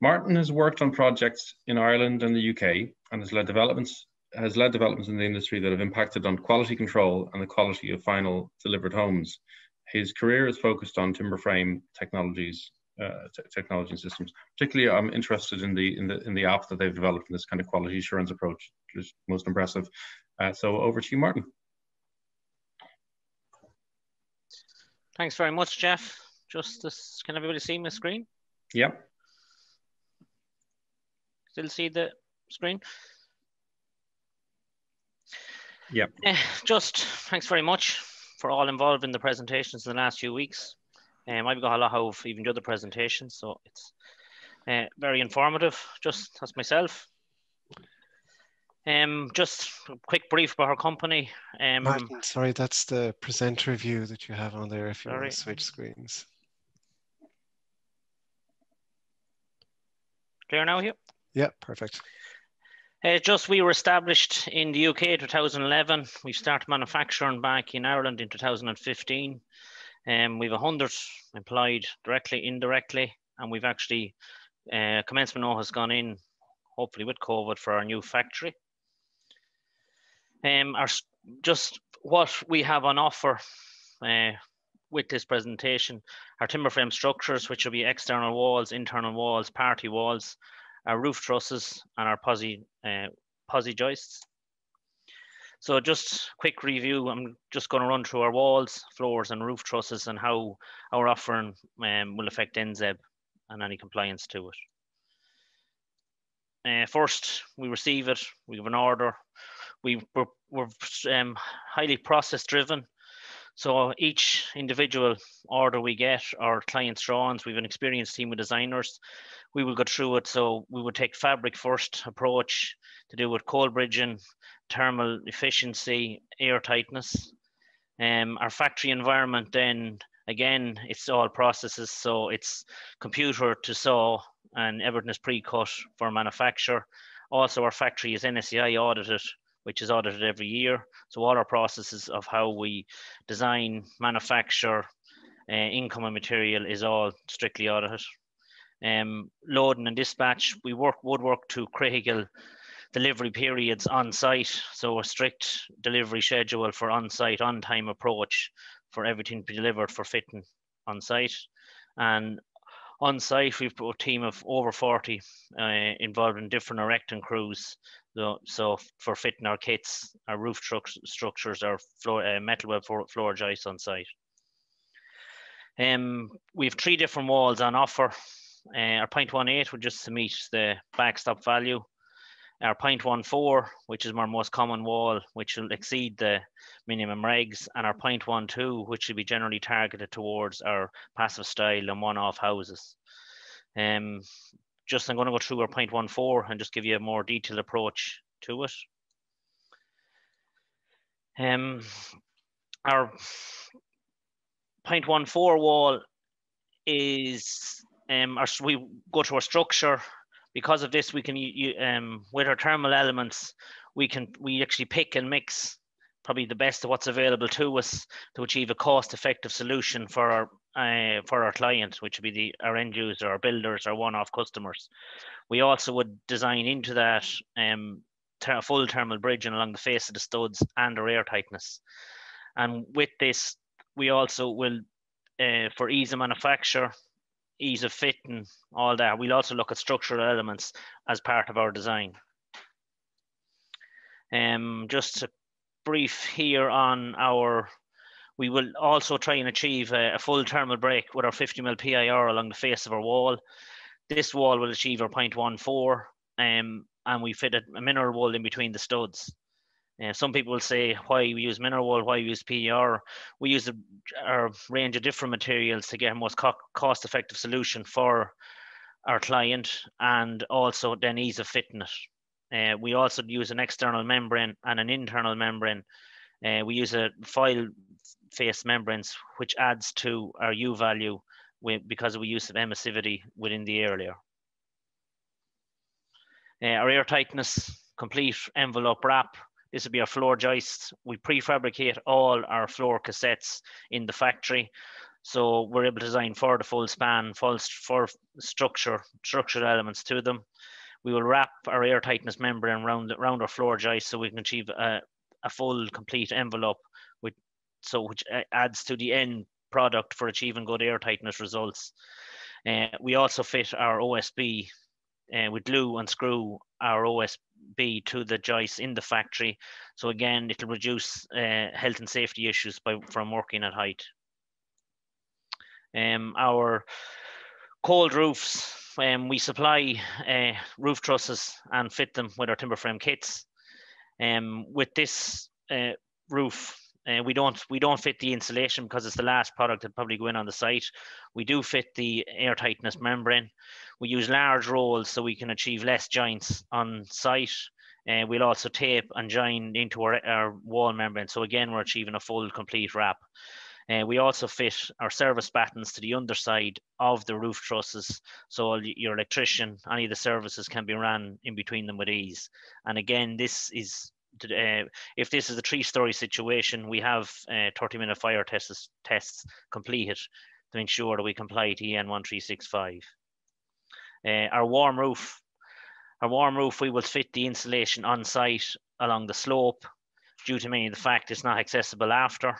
Speaker 2: Martin has worked on projects in Ireland and the UK and has led developments in the industry that have impacted on quality control and the quality of final delivered homes. His career is focused on timber frame technologies, technology and systems. Particularly, I'm interested in the app that they've developed in this kind of quality assurance approach, which is most impressive. So over to you, Martin.
Speaker 6: Thanks very much, Jeff. Can everybody see my screen?
Speaker 2: Yeah.
Speaker 6: Still see the screen?
Speaker 2: Yeah.
Speaker 6: Thanks very much for all involved in the presentations in the last few weeks. I've got a lot of even the other presentations, so it's very informative. Just as myself. Just a quick brief about our company.
Speaker 3: Martin, sorry, that's the presenter view that you have on there if you want to switch screens.
Speaker 6: Clear now, Hugh?
Speaker 3: Yeah, perfect.
Speaker 6: We were established in the UK in 2011. We started manufacturing back in Ireland in 2015. We've 100 employed directly, indirectly, and we've actually, commencement now has gone in, hopefully with COVID, for our new factory. Just what we have on offer with this presentation, our timber frame structures, which will be external walls, internal walls, party walls, our roof trusses, and our posi joists. So just quick review, I'm just going to run through our walls, floors, and roof trusses and how our offering will affect NZEB and any compliance to it. First, we receive it, we have an order. We're highly process driven. So each individual order we get, our client's drawings, we have an experienced team of designers. We will go through it. So we would take fabric first approach to do with cold bridging, thermal efficiency, air tightness. Our factory environment then, again, it's all processes. So it's computer to saw and everything is pre-cut for manufacture. Also, our factory is NSCI audited, which is audited every year. So all our processes of how we design, manufacture, income and material is all strictly audited. Loading and dispatch, we would work to critical delivery periods on site. So a strict delivery schedule for on site, on time approach for everything to be delivered for fitting on site. And on site, we've put a team of over 40 involved in different erecting crews. So for fitting our kits, our roof structures, our floor, metal web floor joists on site. We have 3 different walls on offer. Our 0.18 would just to meet the backstop value. Our 0.14, which is our most common wall, which will exceed the minimum regs, and our 0.12, which will be generally targeted towards our passive style and one-off houses. I'm going to go through our 0.14 and just give you a more detailed approach to it. Our 0.14 wall is, we go to our structure. Because of this, we can, with our thermal elements, we actually pick and mix probably the best of what's available to us to achieve a cost-effective solution for our client, which would be our end user, our builders, our one-off customers. We also would design into that full thermal bridging along the face of the studs and our air tightness. And with this, we also will, for ease of manufacture, ease of fitting, all that, we'll also look at structural elements as part of our design. Just a brief here on we will also try and achieve a full thermal break with our 50mm PIR along the face of our wall. This wall will achieve our 0.14, and we fit a mineral wool in between the studs. Some people will say, why we use mineral wool, why we use PER. We use a range of different materials to get a most cost-effective solution for our client, and also then ease of fitting it. We also use an external membrane and an internal membrane We use a foil face membranes, which adds to our U value because of the use of emissivity within the air layer. Our airtightness, complete envelope wrap. This will be our floor joists. We prefabricate all our floor cassettes in the factory. So we're able to design for the full span, for structural elements to them. We will wrap our airtightness membrane around our floor joist so we can achieve a full, complete envelope, which adds to the end product for achieving good airtightness results. We also fit our OSB with glue and screw our OSB to the joist in the factory. So again, it'll reduce health and safety issues from working at height. Our cold roofs, we supply roof trusses and fit them with our timber frame kits. With this roof, we don't fit the insulation because it's the last product that probably go in on the site. We do fit the airtightness membrane. We use large rolls so we can achieve less joints on site. We'll also tape and join into our wall membrane. So again, we're achieving a full, complete wrap. We also fit our service battens to the underside of the roof trusses. So your electrician, any of the services can be ran in between them with ease. And again, this is, if this is a 3-story situation, we have 30-minute fire tests completed to ensure that we comply to EN 1365. Our warm roof, we will fit the insulation on site along the slope due to the fact it's not accessible after.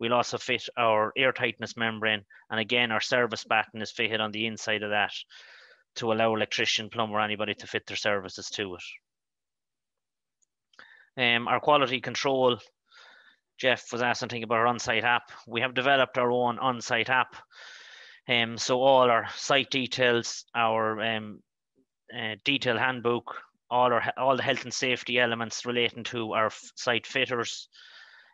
Speaker 6: We'll also fit our airtightness membrane, and again, our service batten is fitted on the inside of that to allow electrician, plumber, anybody to fit their services to it. Our quality control, Jeff was asking something about our on-site app. We have developed our own on-site app. So all our site details, our detail handbook, all the health and safety elements relating to our site fitters,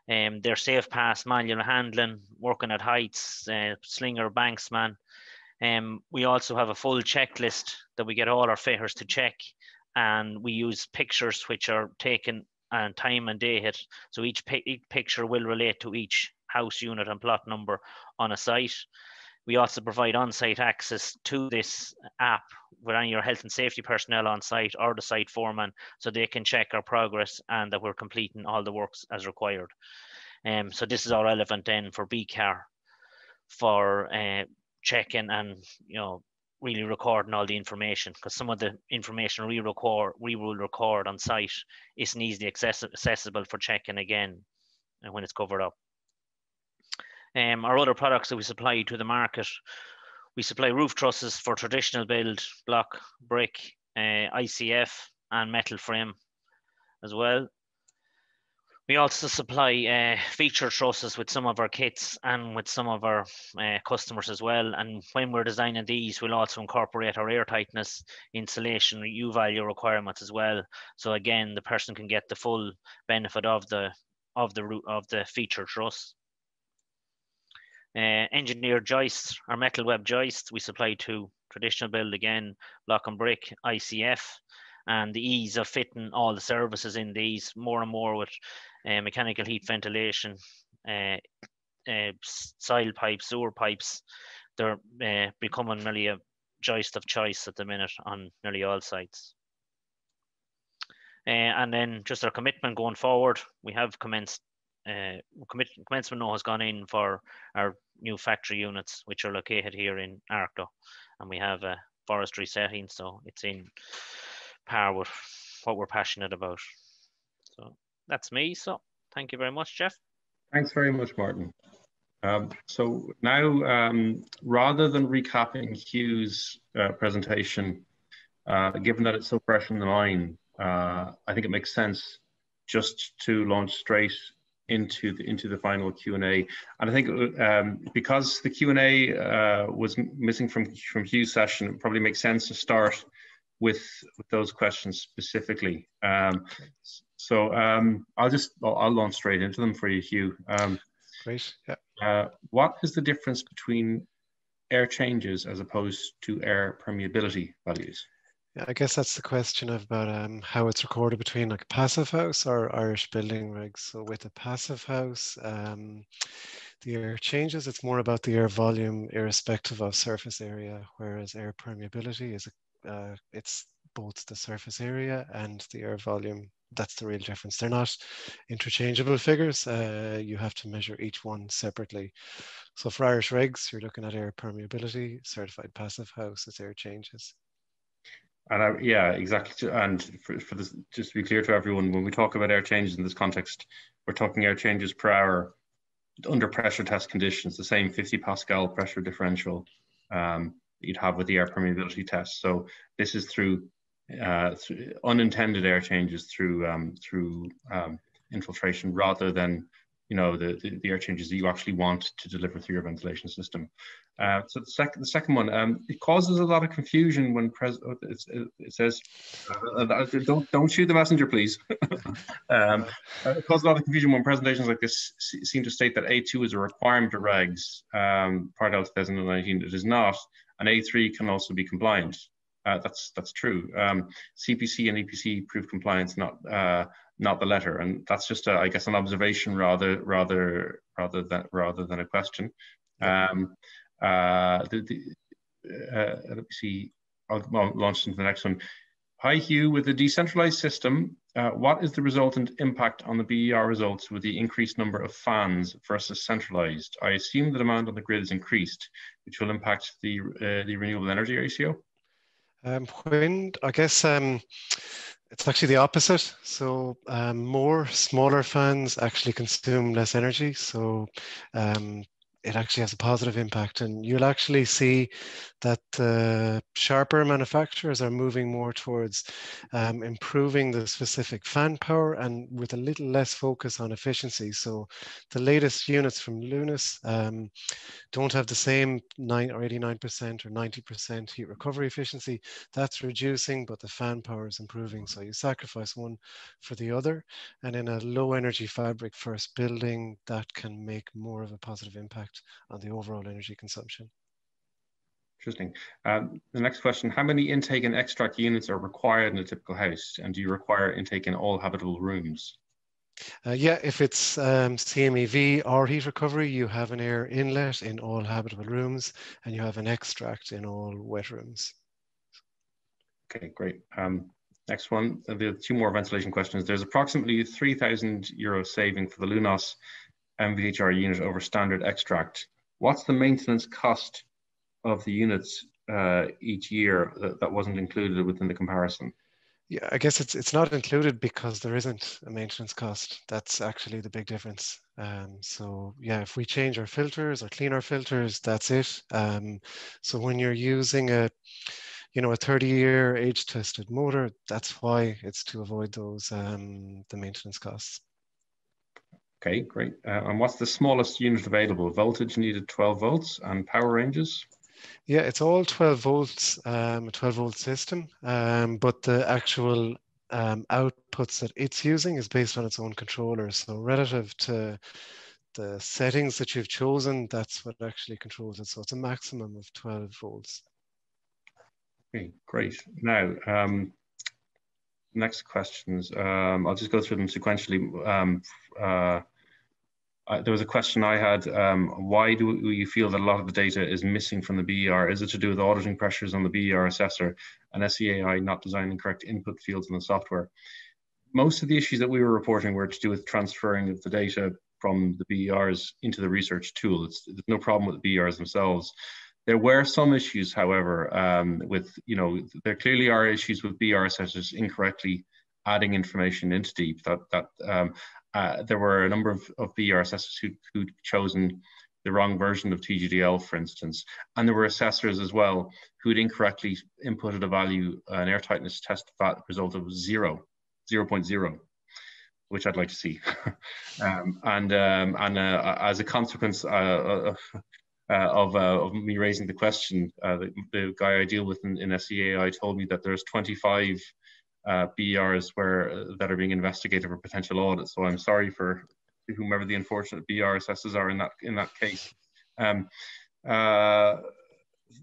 Speaker 6: their safe pass, manual handling, working at heights, slinger, banksman. We also have a full checklist that we get all our fitters to check, and we use pictures which are taken and time and day hit. So each picture will relate to each house unit and plot number on a site. We also provide on-site access to this app with any of your health and safety personnel on site or the site foreman, so they can check our progress and that we're completing all the works as required. So this is all relevant then for BCAR, for checking and really recording all the information, because some of the information we will record on site isn't easily accessible for checking again when it's covered up. Our other products that we supply to the market, we supply roof trusses for traditional build, block, brick, ICF and metal frame as well. We also supply feature trusses with some of our kits and with some of our customers as well. And when we're designing these, we'll also incorporate our airtightness, insulation, U value requirements as well. So again, the person can get the full benefit of the feature truss. Engineered joists, our metal web joists, we supply to traditional build again, block and brick, ICF, and the ease of fitting all the services in these more and more with mechanical heat ventilation, soil pipes, sewer pipes. They're becoming really a joist of choice at the minute on nearly all sites. And then just our commitment going forward, we have commenced. Commencement note has gone in for our new factory units, which are located here in Arklow, and we have a forestry setting, so it's in par with what we're passionate about. So that's me. So thank you very much, Jeff.
Speaker 2: Thanks very much, Martin. So now, rather than recapping Hugh's presentation, given that it's so fresh in the mind, I think it makes sense just to launch straight into the final Q&A. And I think because the Q&A was missing from Hugh's session, it probably makes sense to start with those questions specifically. So I'll launch straight into them for you, Hugh.
Speaker 3: Great. Yeah.
Speaker 2: What is the difference between air changes as opposed to air permeability values?
Speaker 3: Yeah, I guess that's the question about how it's recorded between like a passive house or Irish building regs. So with a passive house, the air changes. It's more about the air volume irrespective of surface area, whereas air permeability is it's both the surface area and the air volume. That's the real difference. They're not interchangeable figures. You have to measure each one separately. So for Irish regs, you're looking at air permeability. Certified passive house, it's air changes.
Speaker 2: And yeah, exactly. And for this, just to be clear to everyone, when we talk about air changes in this context, we're talking air changes per hour under pressure test conditions, the same 50 Pascal pressure differential you'd have with the air permeability test. So this is through unintended air changes through infiltration, rather than the air changes that you actually want to deliver through your ventilation system. So the second one, it causes a lot of confusion when it says, don't shoot the messenger, please. It causes a lot of confusion when presentations like this seem to state that A2 is a requirement of regs. Partel 2019, it is not, and A3 can also be compliant. That's true. CPC and EPC prove compliance, not the letter, and that's just I guess an observation rather than a question. Let me see. I'll launch into the next one. Hi Hugh, with the decentralized system, what is the resultant impact on the BER results with the increased number of fans versus centralized? I assume the demand on the grid is increased, which will impact the renewable energy ratio.
Speaker 3: Wind, I guess it's actually the opposite. So more smaller fans actually consume less energy. So it actually has a positive impact, and you'll actually see that sharper manufacturers are moving more towards improving the specific fan power and with a little less focus on efficiency. So the latest units from Lunas don't have the same 9 or 89% or 90% heat recovery efficiency. That's reducing, but the fan power is improving. So you sacrifice one for the other, and in a low energy fabric first building, that can make more of a positive impact on the overall energy consumption.
Speaker 2: Interesting. The next question, how many intake and extract units are required in a typical house? And do you require intake in all habitable rooms?
Speaker 3: Yeah, if it's CMEV or heat recovery, you have an air inlet in all habitable rooms and you have an extract in all wet rooms.
Speaker 2: Okay, great. Next one, the two more ventilation questions. There's approximately €3,000 saving for the Lunas MVHR unit over standard extract. What's the maintenance cost of the units each year that wasn't included within the comparison?
Speaker 3: Yeah, I guess it's not included because there isn't a maintenance cost. That's actually the big difference. So yeah, if we change our filters or clean our filters, that's it. So when you're using a 30-year age-tested motor, that's why it's to avoid those the maintenance costs.
Speaker 2: Okay, great. And what's the smallest unit available? Voltage needed 12 volts and power ranges?
Speaker 3: Yeah, it's all 12 volts, a 12 volt system, but the actual outputs that it's using is based on its own controller. So relative to the settings that you've chosen, that's what actually controls it. So it's a maximum of 12 volts.
Speaker 2: Okay, great. Now, next questions. I'll just go through them sequentially. There was a question I had, why do you feel that a lot of the data is missing from the BER? Is it to do with auditing pressures on the BER assessor and SEAI not designing correct input fields in the software? Most of the issues that we were reporting were to do with transferring of the data from the BERs into the research tool. There's no problem with the BERs themselves. There were some issues, however, there clearly are issues with BER assessors incorrectly adding information into DEEP. There were a number of BER assessors who'd chosen the wrong version of TGDL, for instance. And there were assessors as well who'd incorrectly inputted a value, an airtightness test result of 0.0, which I'd like to see. As a consequence of me raising the question, the guy I deal with in SEAI told me that there's 25 BERs that are being investigated for potential audit. So I'm sorry for whomever the unfortunate BER assessors are in that case.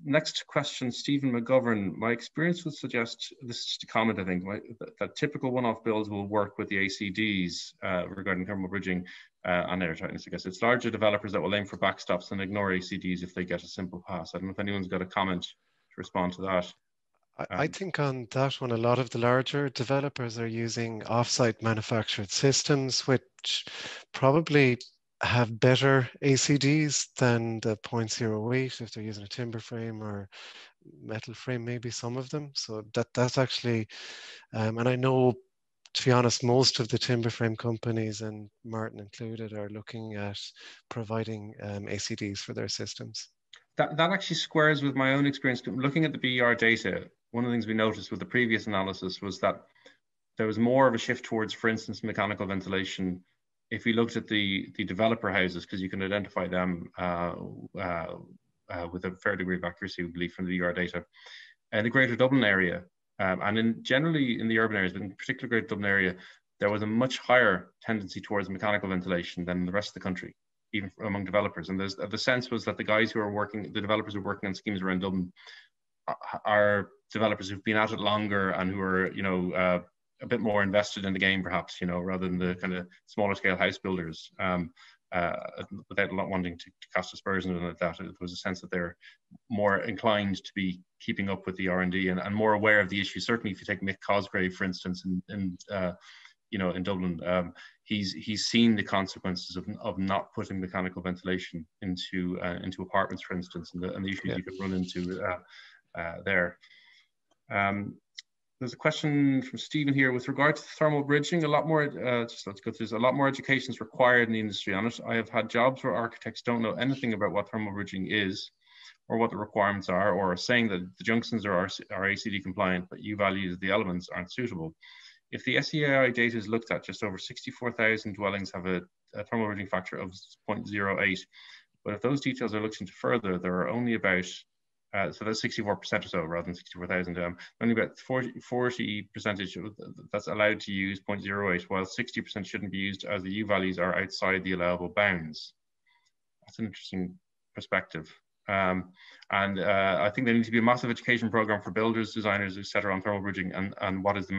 Speaker 2: next question, Stephen McGovern. My experience would suggest, this is just a comment, I think, that typical one-off builds will work with the ACDs regarding thermal bridging and airtightness. I guess it's larger developers that will aim for backstops and ignore ACDs if they get a simple pass. I don't know if anyone's got a comment to respond to that.
Speaker 3: I think on that one, a lot of the larger developers are using off-site manufactured systems, which probably have better ACDs than the 0.08 if they're using a timber frame or metal frame, maybe some of them. So that's actually, and I know, to be honest, most of the timber frame companies, and Martin included, are looking at providing ACDs for their systems.
Speaker 2: That actually squares with my own experience. Looking at the BER data, one of the things we noticed with the previous analysis was that there was more of a shift towards, for instance, mechanical ventilation. If we looked at the developer houses, because you can identify them with a fair degree of accuracy, we believe, from the BER data, the Greater Dublin area, and generally in the urban areas, but in particular Greater Dublin area, there was a much higher tendency towards mechanical ventilation than the rest of the country, even among developers. And the sense was that the guys who are working, the developers who are working on schemes around Dublin, are developers who've been at it longer and who are, you know, a bit more invested in the game, perhaps, you know, rather than the kind of smaller scale house builders, without not wanting to cast aspersions like that. There was a sense that they're more inclined to be keeping up with the R&D and more aware of the issue. Certainly, if you take Mick Cosgrave, for instance, you know, in Dublin, he's seen the consequences of not putting mechanical ventilation into apartments, for instance, and the issues you could run into there. There's a question from Stephen here with regard to thermal bridging. A lot more, just let's go through this. A lot more education is required in the industry on it. I have had jobs where architects don't know anything about what thermal bridging is, or what the requirements are, or are saying that the junctions are ACD compliant, but U values of the elements aren't suitable. If the SEAI data is looked at, just over 64,000 dwellings have a thermal bridging factor of 0.08. But if those details are looked into further, there are only about so that's 64% or so rather than 64,000. Only about 40% that's allowed to use 0.08, while 60% shouldn't be used as the U values are outside the allowable bounds. That's an interesting perspective. I think there needs to be a massive education program for builders, designers, etc. on thermal bridging and what is the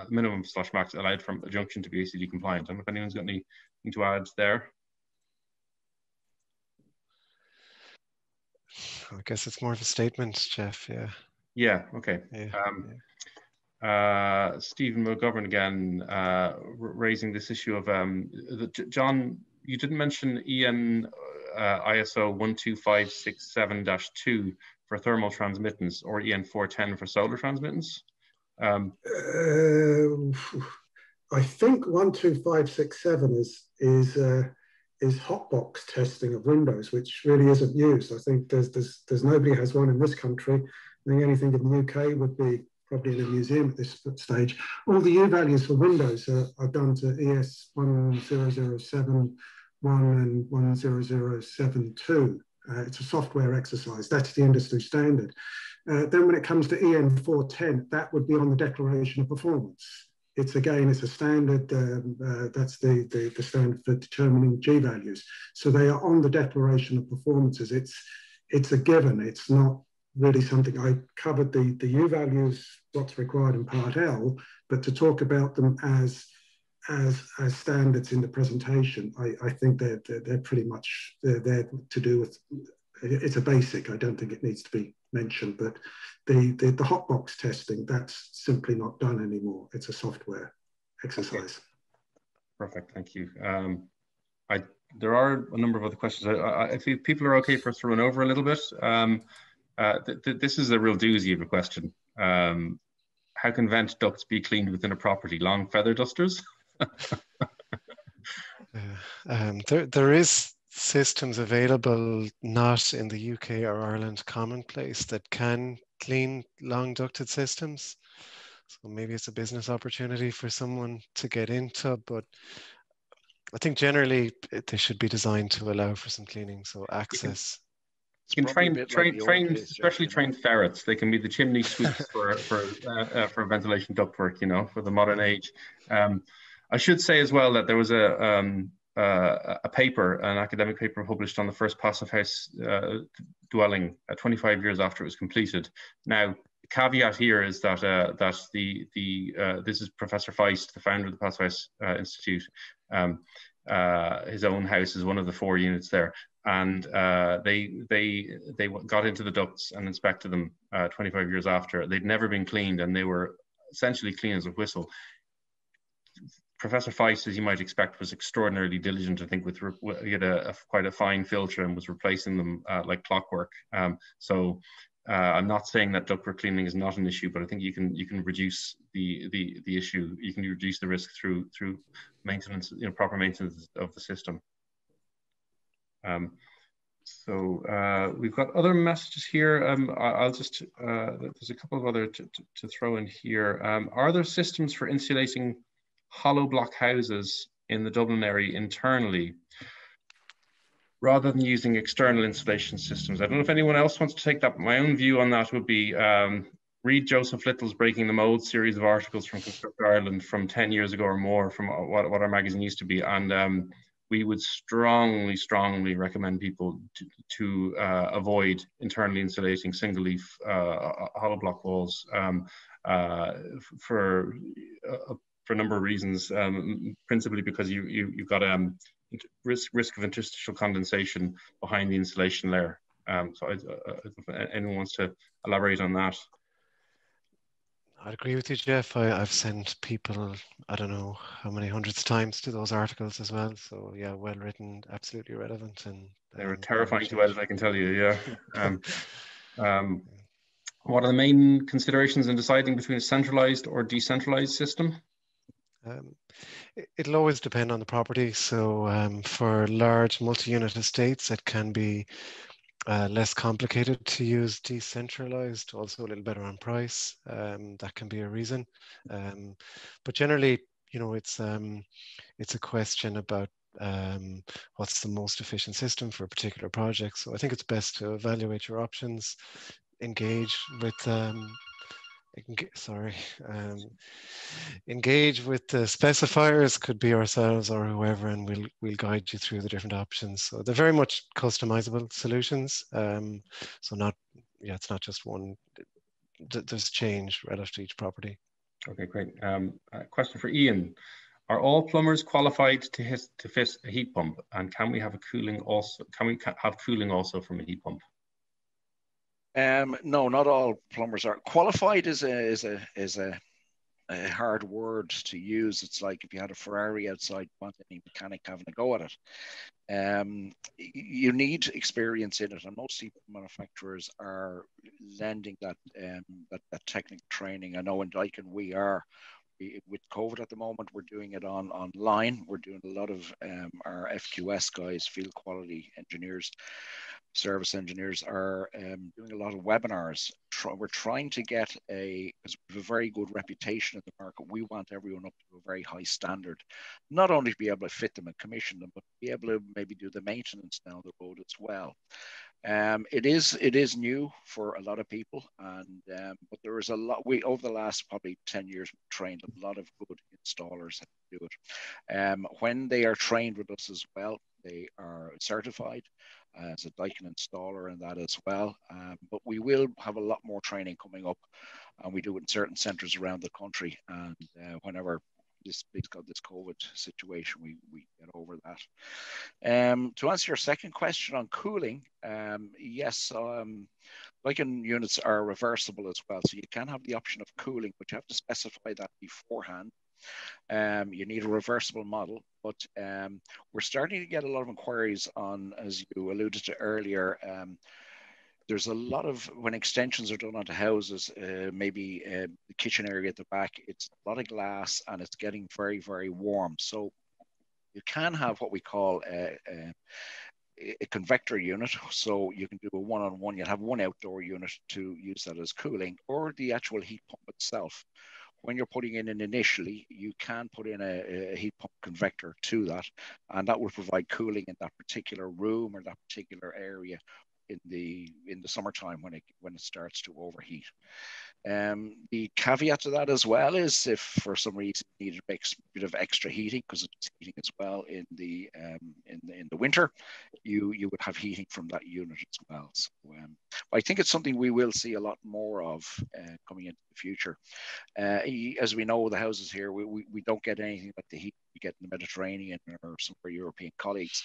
Speaker 2: minimum / max allowed from a junction to be ACD compliant. I don't know if anyone's got anything to add there.
Speaker 3: I guess it's more of a statement, Jeff. Yeah.
Speaker 2: Yeah. Okay.
Speaker 3: Yeah.
Speaker 2: Stephen McGovern again, raising this issue of John. You didn't mention EN ISO 12567-2 for thermal transmittance, or EN 410 for solar transmittance.
Speaker 4: I think 12567 is Hotbox testing of windows, which really isn't used. I think there's nobody has one in this country. I think anything in the UK would be probably in a museum at this stage. All the U values for windows are done to ES 10071 and 10072. It's a software exercise. That's the industry standard. Then when it comes to EN 410, that would be on the Declaration of Performance. It's again, it's a standard, that's the standard for determining G values. So they are on the Declaration of Performances. It's a given. It's not really something. I covered the U values, what's required in Part L, but to talk about them as standards in the presentation, I think they're pretty much there to do with. It's a basic. I don't think it needs to be mentioned, but the hotbox testing, that's simply not done anymore. It's a software exercise.
Speaker 2: Okay. Perfect, thank you. There are a number of other questions. If people are okay for us to run over a little bit, this is a real doozy of a question. How can vent ducts be cleaned within a property? Long feather dusters?
Speaker 3: There is systems available not in the UK or Ireland commonplace that can clean long ducted systems. So maybe it's a business opportunity for someone to get into, but I think generally they should be designed to allow for some cleaning. So access.
Speaker 2: You can train especially trained ferrets. They can be the chimney sweeps for ventilation ductwork, you know, for the modern age. I should say as well that there was a paper, an academic paper published on the first passive house dwelling 25 years after it was completed. Now, the caveat here is that this is Professor Feist, the founder of the Passive House Institute. His own house is one of the 4 units there, and they got into the ducts and inspected them 25 years after. They'd never been cleaned, and they were essentially clean as a whistle. Professor Feist, as you might expect, was extraordinarily diligent. I think he had quite a fine filter and was replacing them like clockwork. So I'm not saying that ductwork cleaning is not an issue, but I think you can reduce the issue. You can reduce the risk through maintenance, proper maintenance of the system. So we've got other messages here. I'll just there's a couple of other to throw in here. Are there systems for insulating hollow block houses in the Dublin area internally, rather than using external insulation systems? I don't know if anyone else wants to take that, but my own view on that would be read Joseph Little's Breaking the Mold series of articles from Construct Ireland from 10 years ago or more, from what our magazine used to be. And we would strongly recommend people to avoid internally insulating single leaf hollow block walls for a number of reasons, principally because you've got risk of interstitial condensation behind the insulation layer. So if anyone wants to elaborate on that.
Speaker 3: I'd agree with you, Jeff. I've sent people, I don't know how many hundreds of times to those articles as well. So yeah, well written, absolutely relevant. And
Speaker 2: they were terrifying to edit, I can tell you, yeah. What are the main considerations in deciding between a centralized or decentralized system?
Speaker 3: It'll always depend on the property. So for large multi-unit estates, it can be less complicated to use decentralized, also a little better on price. That can be a reason. But generally, it's a question about what's the most efficient system for a particular project. So I think it's best to evaluate your options, engage with engage with the specifiers, could be ourselves or whoever, and we'll guide you through the different options. So they're very much customizable solutions. So it's not just one. There's change relative to each property.
Speaker 2: Okay, great. A question for Ian: are all plumbers qualified to fit a heat pump, and can we have cooling also? Can we have cooling also from a heat pump?
Speaker 5: No, not all plumbers are qualified. Is a hard word to use. It's like if you had a Ferrari outside, want any mechanic having a go at it. You need experience in it, and most heat manufacturers are lending that technical training. I know in Daikin with COVID at the moment, we're doing it online. We're doing a lot of our FQS guys, field quality engineers, service engineers are doing a lot of webinars. We're trying to get because we have a very good reputation in the market. We want everyone up to a very high standard, not only to be able to fit them and commission them, but to be able to maybe do the maintenance down the road as well. It is new for a lot of people, and but there is a lot. Over the last probably 10 years, we've trained a lot of good installers how to do it. When they are trained with us as well, they are certified as a Daikin installer and that as well. But we will have a lot more training coming up, and we do it in certain centres around the country. And whenever this COVID situation, we get over that. To answer your second question on cooling, yes, Daikin units are reversible as well. So you can have the option of cooling, but you have to specify that beforehand. You need a reversible model, but we're starting to get a lot of inquiries on, as you alluded to earlier, there's a lot of, when extensions are done onto houses, maybe the kitchen area at the back, it's a lot of glass and it's getting very, very warm. So you can have what we call a convector unit. So you can do a one-on-one, you'll have one outdoor unit to use that as cooling, or the actual heat pump itself. When you're putting in initially, you can put in a heat pump convector to that, and that will provide cooling in that particular room or that particular area in the summertime when it starts to overheat. The caveat to that as well is if for some reason you need a bit of extra heating, because it's heating as well in the winter, you would have heating from that unit as well. So I think it's something we will see a lot more of coming into the future. As we know, the houses here, we don't get anything like the heat we get in the Mediterranean or some of our European colleagues,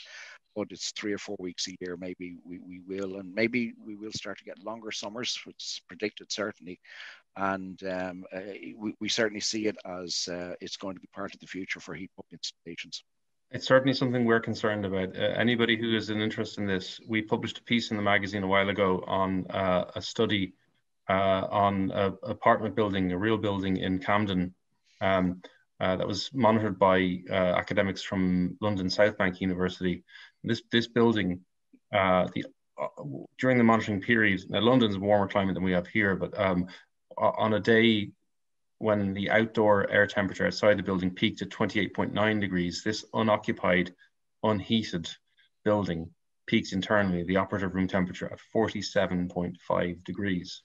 Speaker 5: but it's 3 or 4 weeks a year. Maybe we will, and maybe we will start to get longer summers, which is predicted certainly. And we certainly see it as it's going to be part of the future for heat pump installations.
Speaker 2: It's certainly something we're concerned about. Anybody who has an interest in this, we published a piece in the magazine a while ago on a study on an apartment building, a real building in Camden, that was monitored by academics from London South Bank University. This building, during the monitoring period, now London's a warmer climate than we have here, but on a day when the outdoor air temperature outside the building peaked at 28.9 degrees, this unoccupied, unheated building peaked internally, the operative room temperature at 47.5 degrees.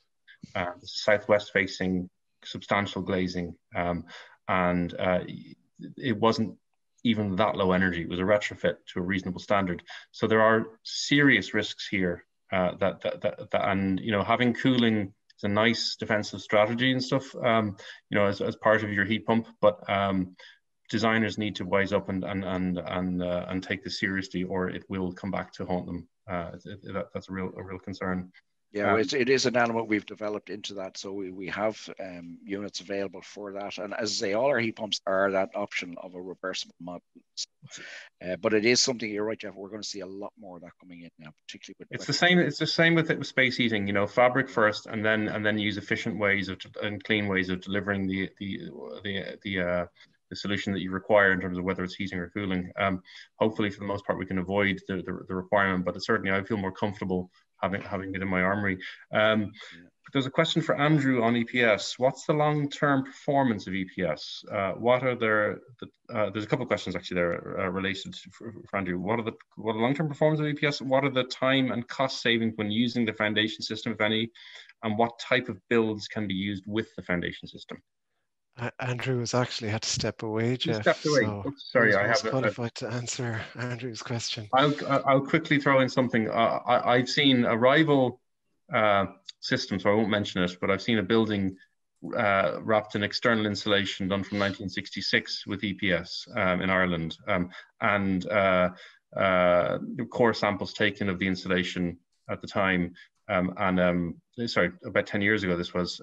Speaker 2: Southwest facing, substantial glazing, and it wasn't even that low energy. It was a retrofit to a reasonable standard. So there are serious risks here and having cooling is a nice defensive strategy and stuff, as part of your heat pump, but designers need to wise up and take this seriously, or it will come back to haunt them. That's a real concern.
Speaker 5: Yeah, it is an element we've developed into that. So we have units available for that. And as I say, all our heat pumps are that option of a reversible model. But it is something, you're right, Jeff, we're going to see a lot more of that coming in now, particularly with
Speaker 2: It's the same with space heating, fabric first, and then use efficient ways and clean ways of delivering the solution that you require in terms of whether it's heating or cooling. Hopefully, for the most part, we can avoid the requirement, but certainly I feel more comfortable having it in my armory. There's a question for Andrew on EPS. What's the long-term performance of EPS? There's a couple of questions actually there related for Andrew. What are the long-term performance of EPS? What are the time and cost savings when using the foundation system, if any? And what type of builds can be used with the foundation system?
Speaker 3: Andrew has actually had to step away, Jeff.
Speaker 2: He stepped away.
Speaker 3: So
Speaker 2: sorry, I
Speaker 3: have
Speaker 2: qualified
Speaker 3: to answer Andrew's question.
Speaker 2: I'll quickly throw in something. I've seen a rival system, so I won't mention it, but I've seen a building wrapped in external insulation done from 1966 with EPS in Ireland, and core samples taken of the insulation at the time. Sorry, about 10 years ago this was,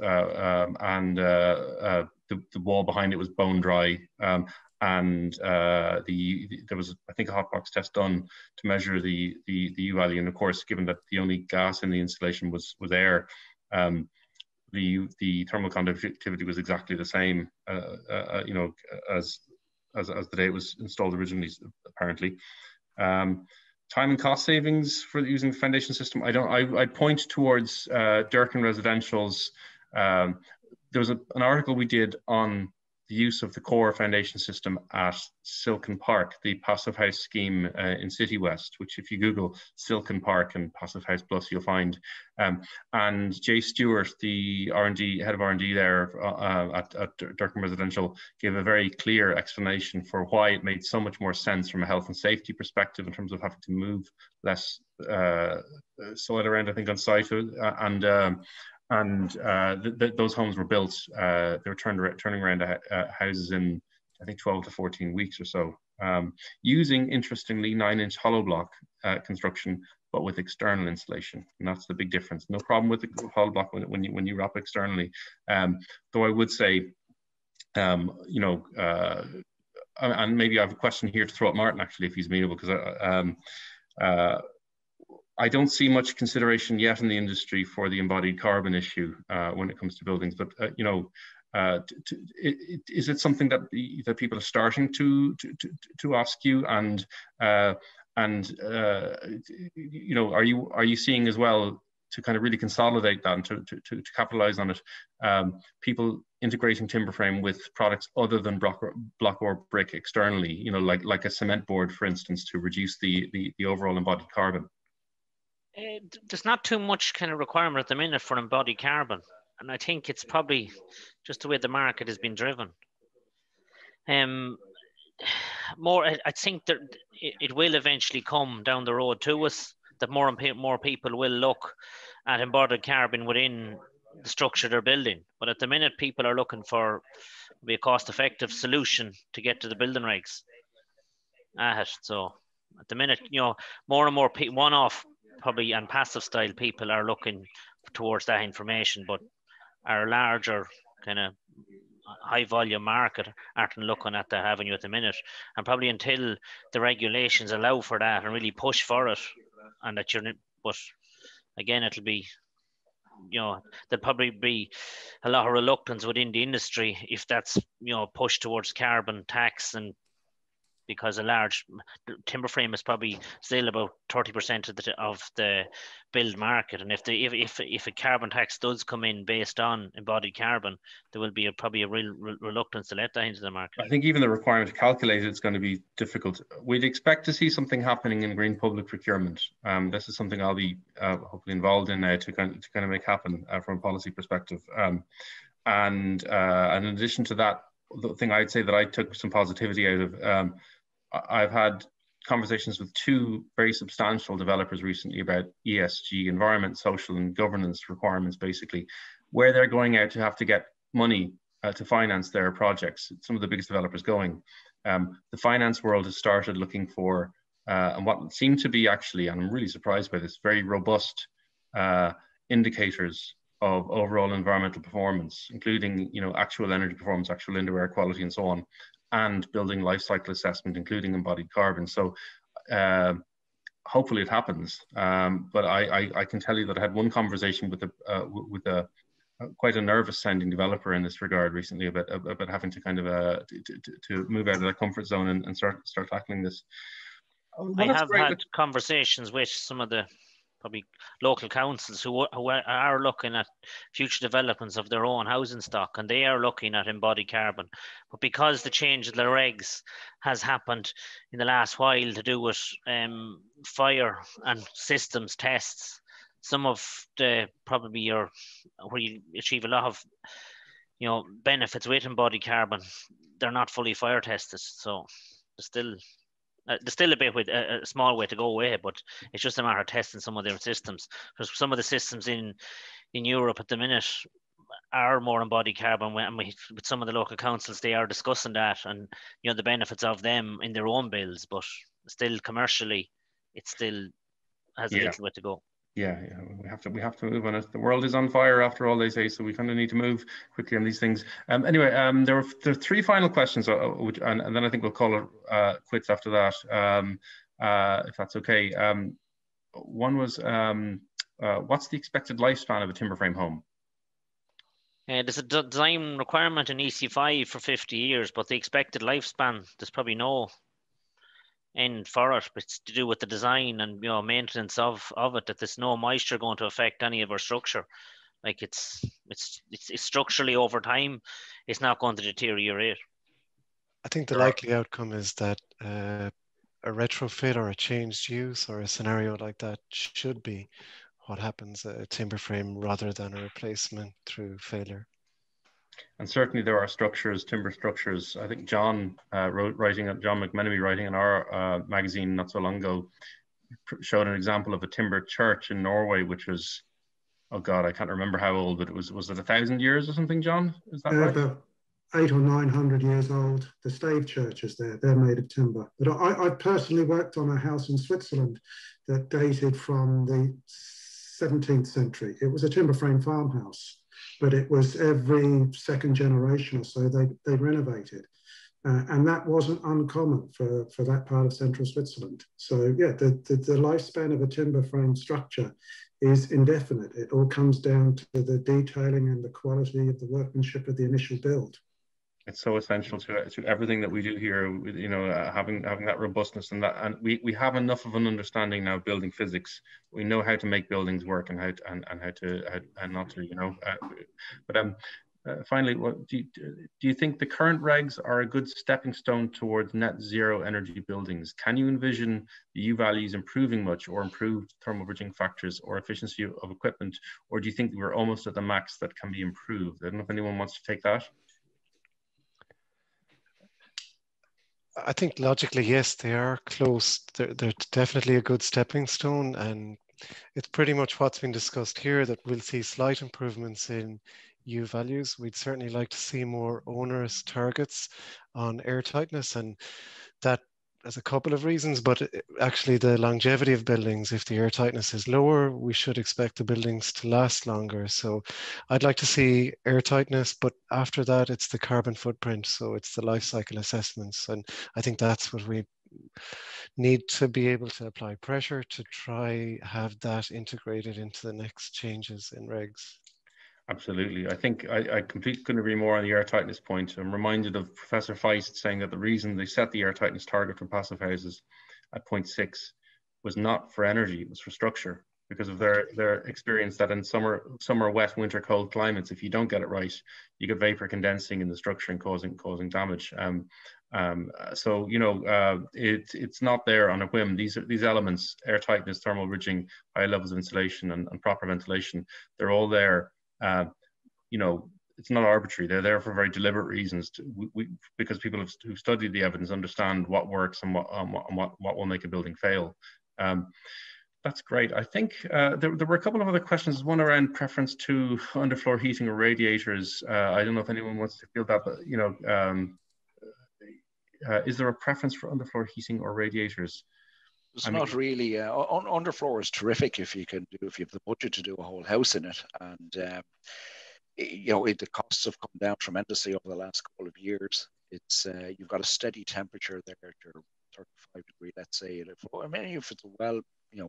Speaker 2: the wall behind it was bone dry, and there was, I think, a hotbox test done to measure the U value, and of course, given that the only gas in the installation was air, the thermal conductivity was exactly the same, as the day it was installed originally, apparently. Time and cost savings for using the foundation system. I'd point towards Daikin Residential's. There was an article we did on the use of the core foundation system at Silken Park, the Passive House scheme in City West, which if you Google Silken Park and Passive House Plus, you'll find. And Jay Stewart, the head of R&D there at Daikin Residential, gave a very clear explanation for why it made so much more sense from a health and safety perspective in terms of having to move less soil around, I think, on site, those homes were built. They were turning around houses in, I think, 12 to 14 weeks or so, using, interestingly, 9-inch hollow block construction, but with external insulation, and that's the big difference. No problem with the hollow block when you wrap externally. Though I would say, and maybe I have a question here to throw at Martin actually, if he's amenable, because I don't see much consideration yet in the industry for the embodied carbon issue when it comes to buildings. But is it something that people are starting to ask you? And are you seeing as well, to kind of really consolidate that and to capitalize on it, people integrating timber frame with products other than block or brick externally? Like a cement board, for instance, to reduce the overall embodied carbon.
Speaker 6: There's not too much kind of requirement at the minute for embodied carbon, and I think it's probably just the way the market has been driven. I think that it will eventually come down the road to us, that more and more people will look at embodied carbon within the structure they're building. But at the minute, people are looking for a cost-effective solution to get to the building regs. So at the minute, more and more one-off probably and passive style people are looking towards that information, but our larger kind of high volume market aren't looking at that avenue at the minute. And probably until the regulations allow for that and really push for it, and that but again, it'll be, there'll probably be a lot of reluctance within the industry if that's, pushed towards carbon tax, and because a large timber frame is probably still about 30% of the build market, and if a carbon tax does come in based on embodied carbon, there will be probably a real reluctance to let that into the market.
Speaker 2: I think even the requirement to calculate it's going to be difficult. We'd expect to see something happening in green public procurement. This is something I'll be hopefully involved in now to kind of make happen from a policy perspective. And in addition to that, the thing I'd say that I took some positivity out of, I've had conversations with two very substantial developers recently about ESG, environment, social and governance requirements, basically, where they're going out to have to get money to finance their projects. Some of the biggest developers going. The finance world has started looking for, and what seemed to be actually, and I'm really surprised by this, very robust indicators of overall environmental performance, including actual energy performance, actual indoor air quality, and so on, and building life cycle assessment, including embodied carbon. So hopefully it happens. But I can tell you that I had one conversation with a quite a nervous sounding developer in this regard recently about having to kind of to move out of their comfort zone and start tackling this.
Speaker 6: I have had conversations with some of the probably local councils who are looking at future developments of their own housing stock, and they are looking at embodied carbon. But because the change of the regs has happened in the last while to do with fire and systems tests, some of the probably where you achieve a lot of benefits with embodied carbon, they're not fully fire tested. So there's still a bit with a small way to go away, but it's just a matter of testing some of their systems. Because some of the systems in Europe at the minute are more embodied carbon, and with some of the local councils, they are discussing that and the benefits of them in their own builds. But still, commercially, it still has a little way to go.
Speaker 2: Yeah, we have to move on it. The world is on fire, after all, they say, so we kind of need to move quickly on these things. Anyway, there are three final questions, and then I think we'll call it quits after that, if that's okay. One was, what's the expected lifespan of a timber frame home?
Speaker 6: There's a design requirement in EC5 for 50 years, but the expected lifespan, there's probably no end for it. It's to do with the design and maintenance of it, that there's no moisture going to affect any of our structure. Like it's structurally over time, it's not going to deteriorate.
Speaker 3: I think the likely outcome is that a retrofit or a changed use or a scenario like that should be what happens, a timber frame rather than a replacement through failure.
Speaker 2: And certainly there are structures, timber structures. I think John McMenamy writing in our magazine not so long ago showed an example of a timber church in Norway, which was, oh God, I can't remember how old, but it was it 1,000 years or something, John? Is that right?
Speaker 4: About 800 or 900 years old. The stave churches they're made of timber. But I personally worked on a house in Switzerland that dated from the 17th century. It was a timber frame farmhouse, but it was every second generation or so they renovated. And that wasn't uncommon for that part of central Switzerland. So yeah, the lifespan of a timber frame structure is indefinite. It all comes down to the detailing and the quality of the workmanship of the initial build.
Speaker 2: It's so essential to everything that we do here, having that robustness, and we have enough of an understanding now of building physics. We know how to make buildings work and how not to, But finally, do you think the current regs are a good stepping stone towards net zero energy buildings? Can you envision the U values improving much, or improved thermal bridging factors or efficiency of equipment, or do you think we're almost at the max that can be improved? I don't know if anyone wants to take that.
Speaker 3: I think logically, yes, they are close. They're definitely a good stepping stone, and it's pretty much what's been discussed here, that we'll see slight improvements in U values. We'd certainly like to see more onerous targets on air tightness, and that has a couple of reasons, but actually the longevity of buildings, if the air tightness is lower, we should expect the buildings to last longer. So I'd like to see air tightness, but after that, it's the carbon footprint. So it's the life cycle assessments. And I think that's what we need to be able to apply pressure to try have that integrated into the next changes in regs.
Speaker 2: Absolutely. I think I completely couldn't agree more on the air tightness point. I'm reminded of Professor Feist saying that the reason they set the air tightness target for passive houses at 0.6 was not for energy, it was for structure, because of their experience that in summer wet, winter cold climates, if you don't get it right, you get vapor condensing in the structure and causing damage. So you know, it's not there on a whim. These elements, air tightness, thermal ridging, high levels of insulation, and proper ventilation, they're all there. You know, it's not arbitrary. They're there for very deliberate reasons. Because people who've studied the evidence understand what works and what will make a building fail. That's great. I think there were a couple of other questions. One around preference to underfloor heating or radiators. I don't know if anyone wants to field that, but you know, is there a preference for underfloor heating or radiators?
Speaker 5: It's not really. Underfloor is terrific if you have the budget to do a whole house in it, and you know, the costs have come down tremendously over the last couple of years. It's you've got a steady temperature there, to 35 degrees, let's say. If it's a well, you know,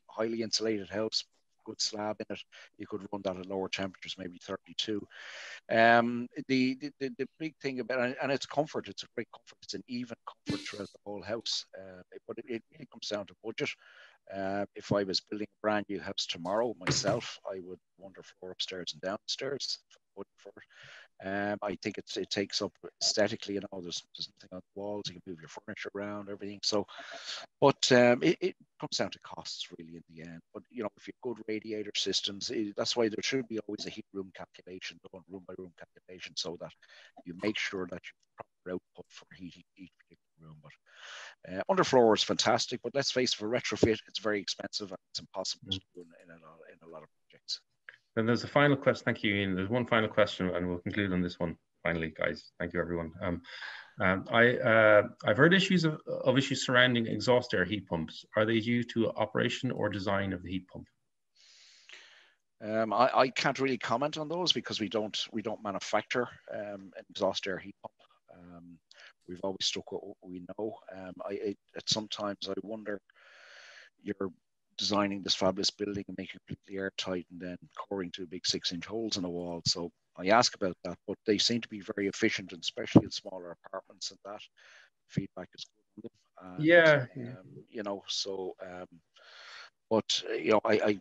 Speaker 5: highly insulated house, good slab in it, you could run that at lower temperatures, maybe 32. The big thing about it, and it's comfort, it's a great comfort, it's an even comfort throughout the whole house, but it really comes down to budget. If I was building a brand new house tomorrow myself, I would underfloor upstairs and downstairs for it. I think it takes up aesthetically, you know, there's nothing on the walls, you can move your furniture around, everything. So, but it comes down to costs really in the end. But you know, if you've good radiator systems, that's why there should be always a heat room calculation done, room by room calculation, so that you make sure that you have proper output for heating each particular room. But underfloor is fantastic, but let's face it, for retrofit, it's very expensive and it's impossible to do in a lot of projects.
Speaker 2: Then there's a final question. Thank you, Ian. There's one final question, and we'll conclude on this one finally, guys. Thank you, everyone. I've heard issues surrounding exhaust air heat pumps. Are they due to operation or design of the heat pump?
Speaker 5: I can't really comment on those because we don't manufacture an exhaust air heat pump. We've always stuck with what we know. At sometimes I wonder, you're designing this fabulous building and making it completely airtight and then coring 2 big 6-inch holes in the wall. So I ask about that, but they seem to be very efficient, and especially in smaller apartments, and that feedback is good on them. And,
Speaker 2: yeah.
Speaker 5: You know, so, but you know, I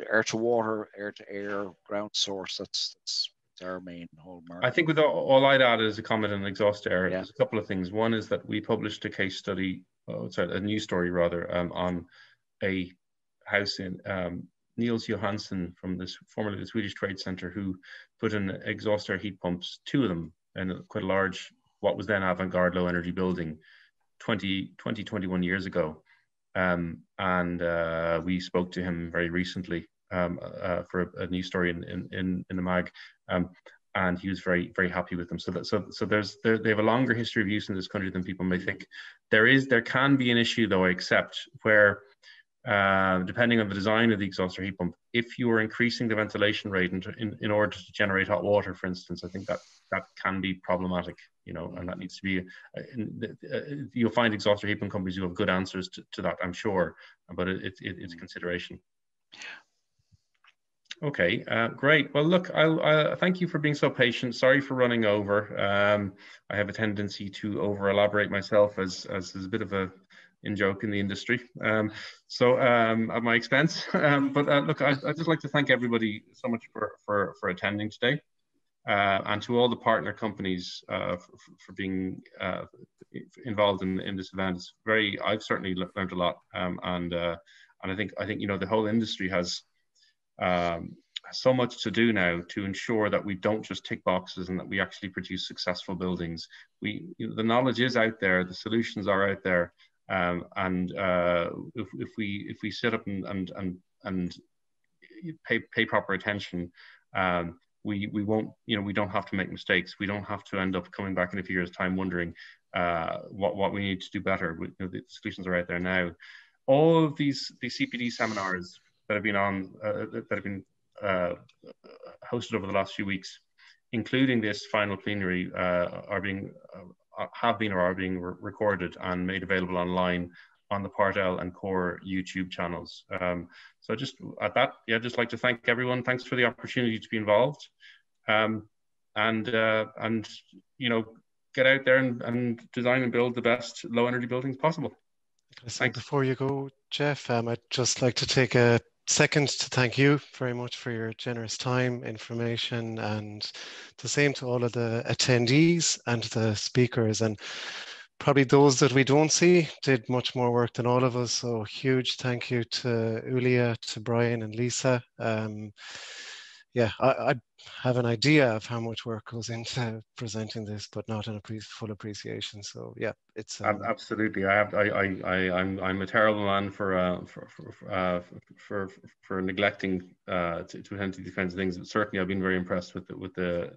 Speaker 5: air to water, air to air, ground source, that's our main whole market.
Speaker 2: I think with all I'd add is a comment on exhaust air. Yeah. There's a couple of things. One is that we published a case study, a news story rather, on a house in Niels Johansson from formerly the Swedish Trade Center, who put in exhaust air heat pumps, 2 of them, in quite a large, what was then avant-garde low energy building 21 years ago. And we spoke to him very recently for a news story in the mag, and he was very, very happy with them. So they have a longer history of use in this country than people may think. There can be an issue, though, I accept, where depending on the design of the exhaust air heat pump, if you are increasing the ventilation rate in order to generate hot water, for instance, I think that can be problematic, you know, and that needs to be, you'll find exhaust air heat pump companies who have good answers to that, I'm sure, but it's a consideration. Okay, great. Well, look, I'll thank you for being so patient. Sorry for running over. I have a tendency to over elaborate myself, as is a bit of a in-joke in the industry, so at my expense. But look, I'd just like to thank everybody so much for attending today, and to all the partner companies for being involved in this event. It's I've certainly learned a lot, and I think you know, the whole industry has so much to do now to ensure that we don't just tick boxes and that we actually produce successful buildings. The knowledge is out there, the solutions are out there, and if we sit up and pay proper attention, we won't, we don't have to make mistakes. We don't have to end up coming back in a few years' time wondering what we need to do better. The solutions are out there now. All of these CPD seminars that have been hosted over the last few weeks, including this final plenary, are being recorded and made available online on the Partel and Core YouTube channels. So just at that, yeah, just like to thank everyone. Thanks for the opportunity to be involved, and get out there and design and build the best low energy buildings possible.
Speaker 3: Thanks. Before you go, Jeff, I'd just like to take a second to thank you very much for your generous time, information, and the same to all of the attendees and the speakers. And probably those that we don't see did much more work than all of us. So huge thank you to Ulia, to Brian and Lisa. Yeah, I have an idea of how much work goes into presenting this, but not in a full appreciation. So yeah, it's
Speaker 2: absolutely. I'm a terrible man for neglecting to attend to these kinds of things. But certainly, I've been very impressed with the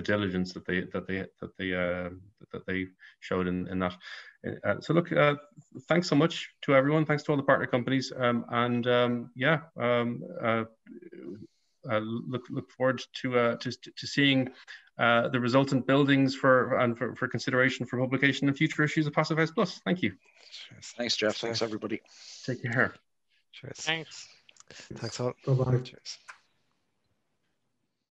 Speaker 2: diligence that they showed in that. So look, thanks so much to everyone. Thanks to all the partner companies, look forward to seeing the resultant buildings for consideration for publication in future issues of Passive House Plus. Thank you.
Speaker 5: Thanks, Jeff. Thanks, everybody.
Speaker 2: Take care.
Speaker 3: Cheers.
Speaker 6: Thanks.
Speaker 3: Thanks all.
Speaker 4: Bye-bye.
Speaker 3: Cheers.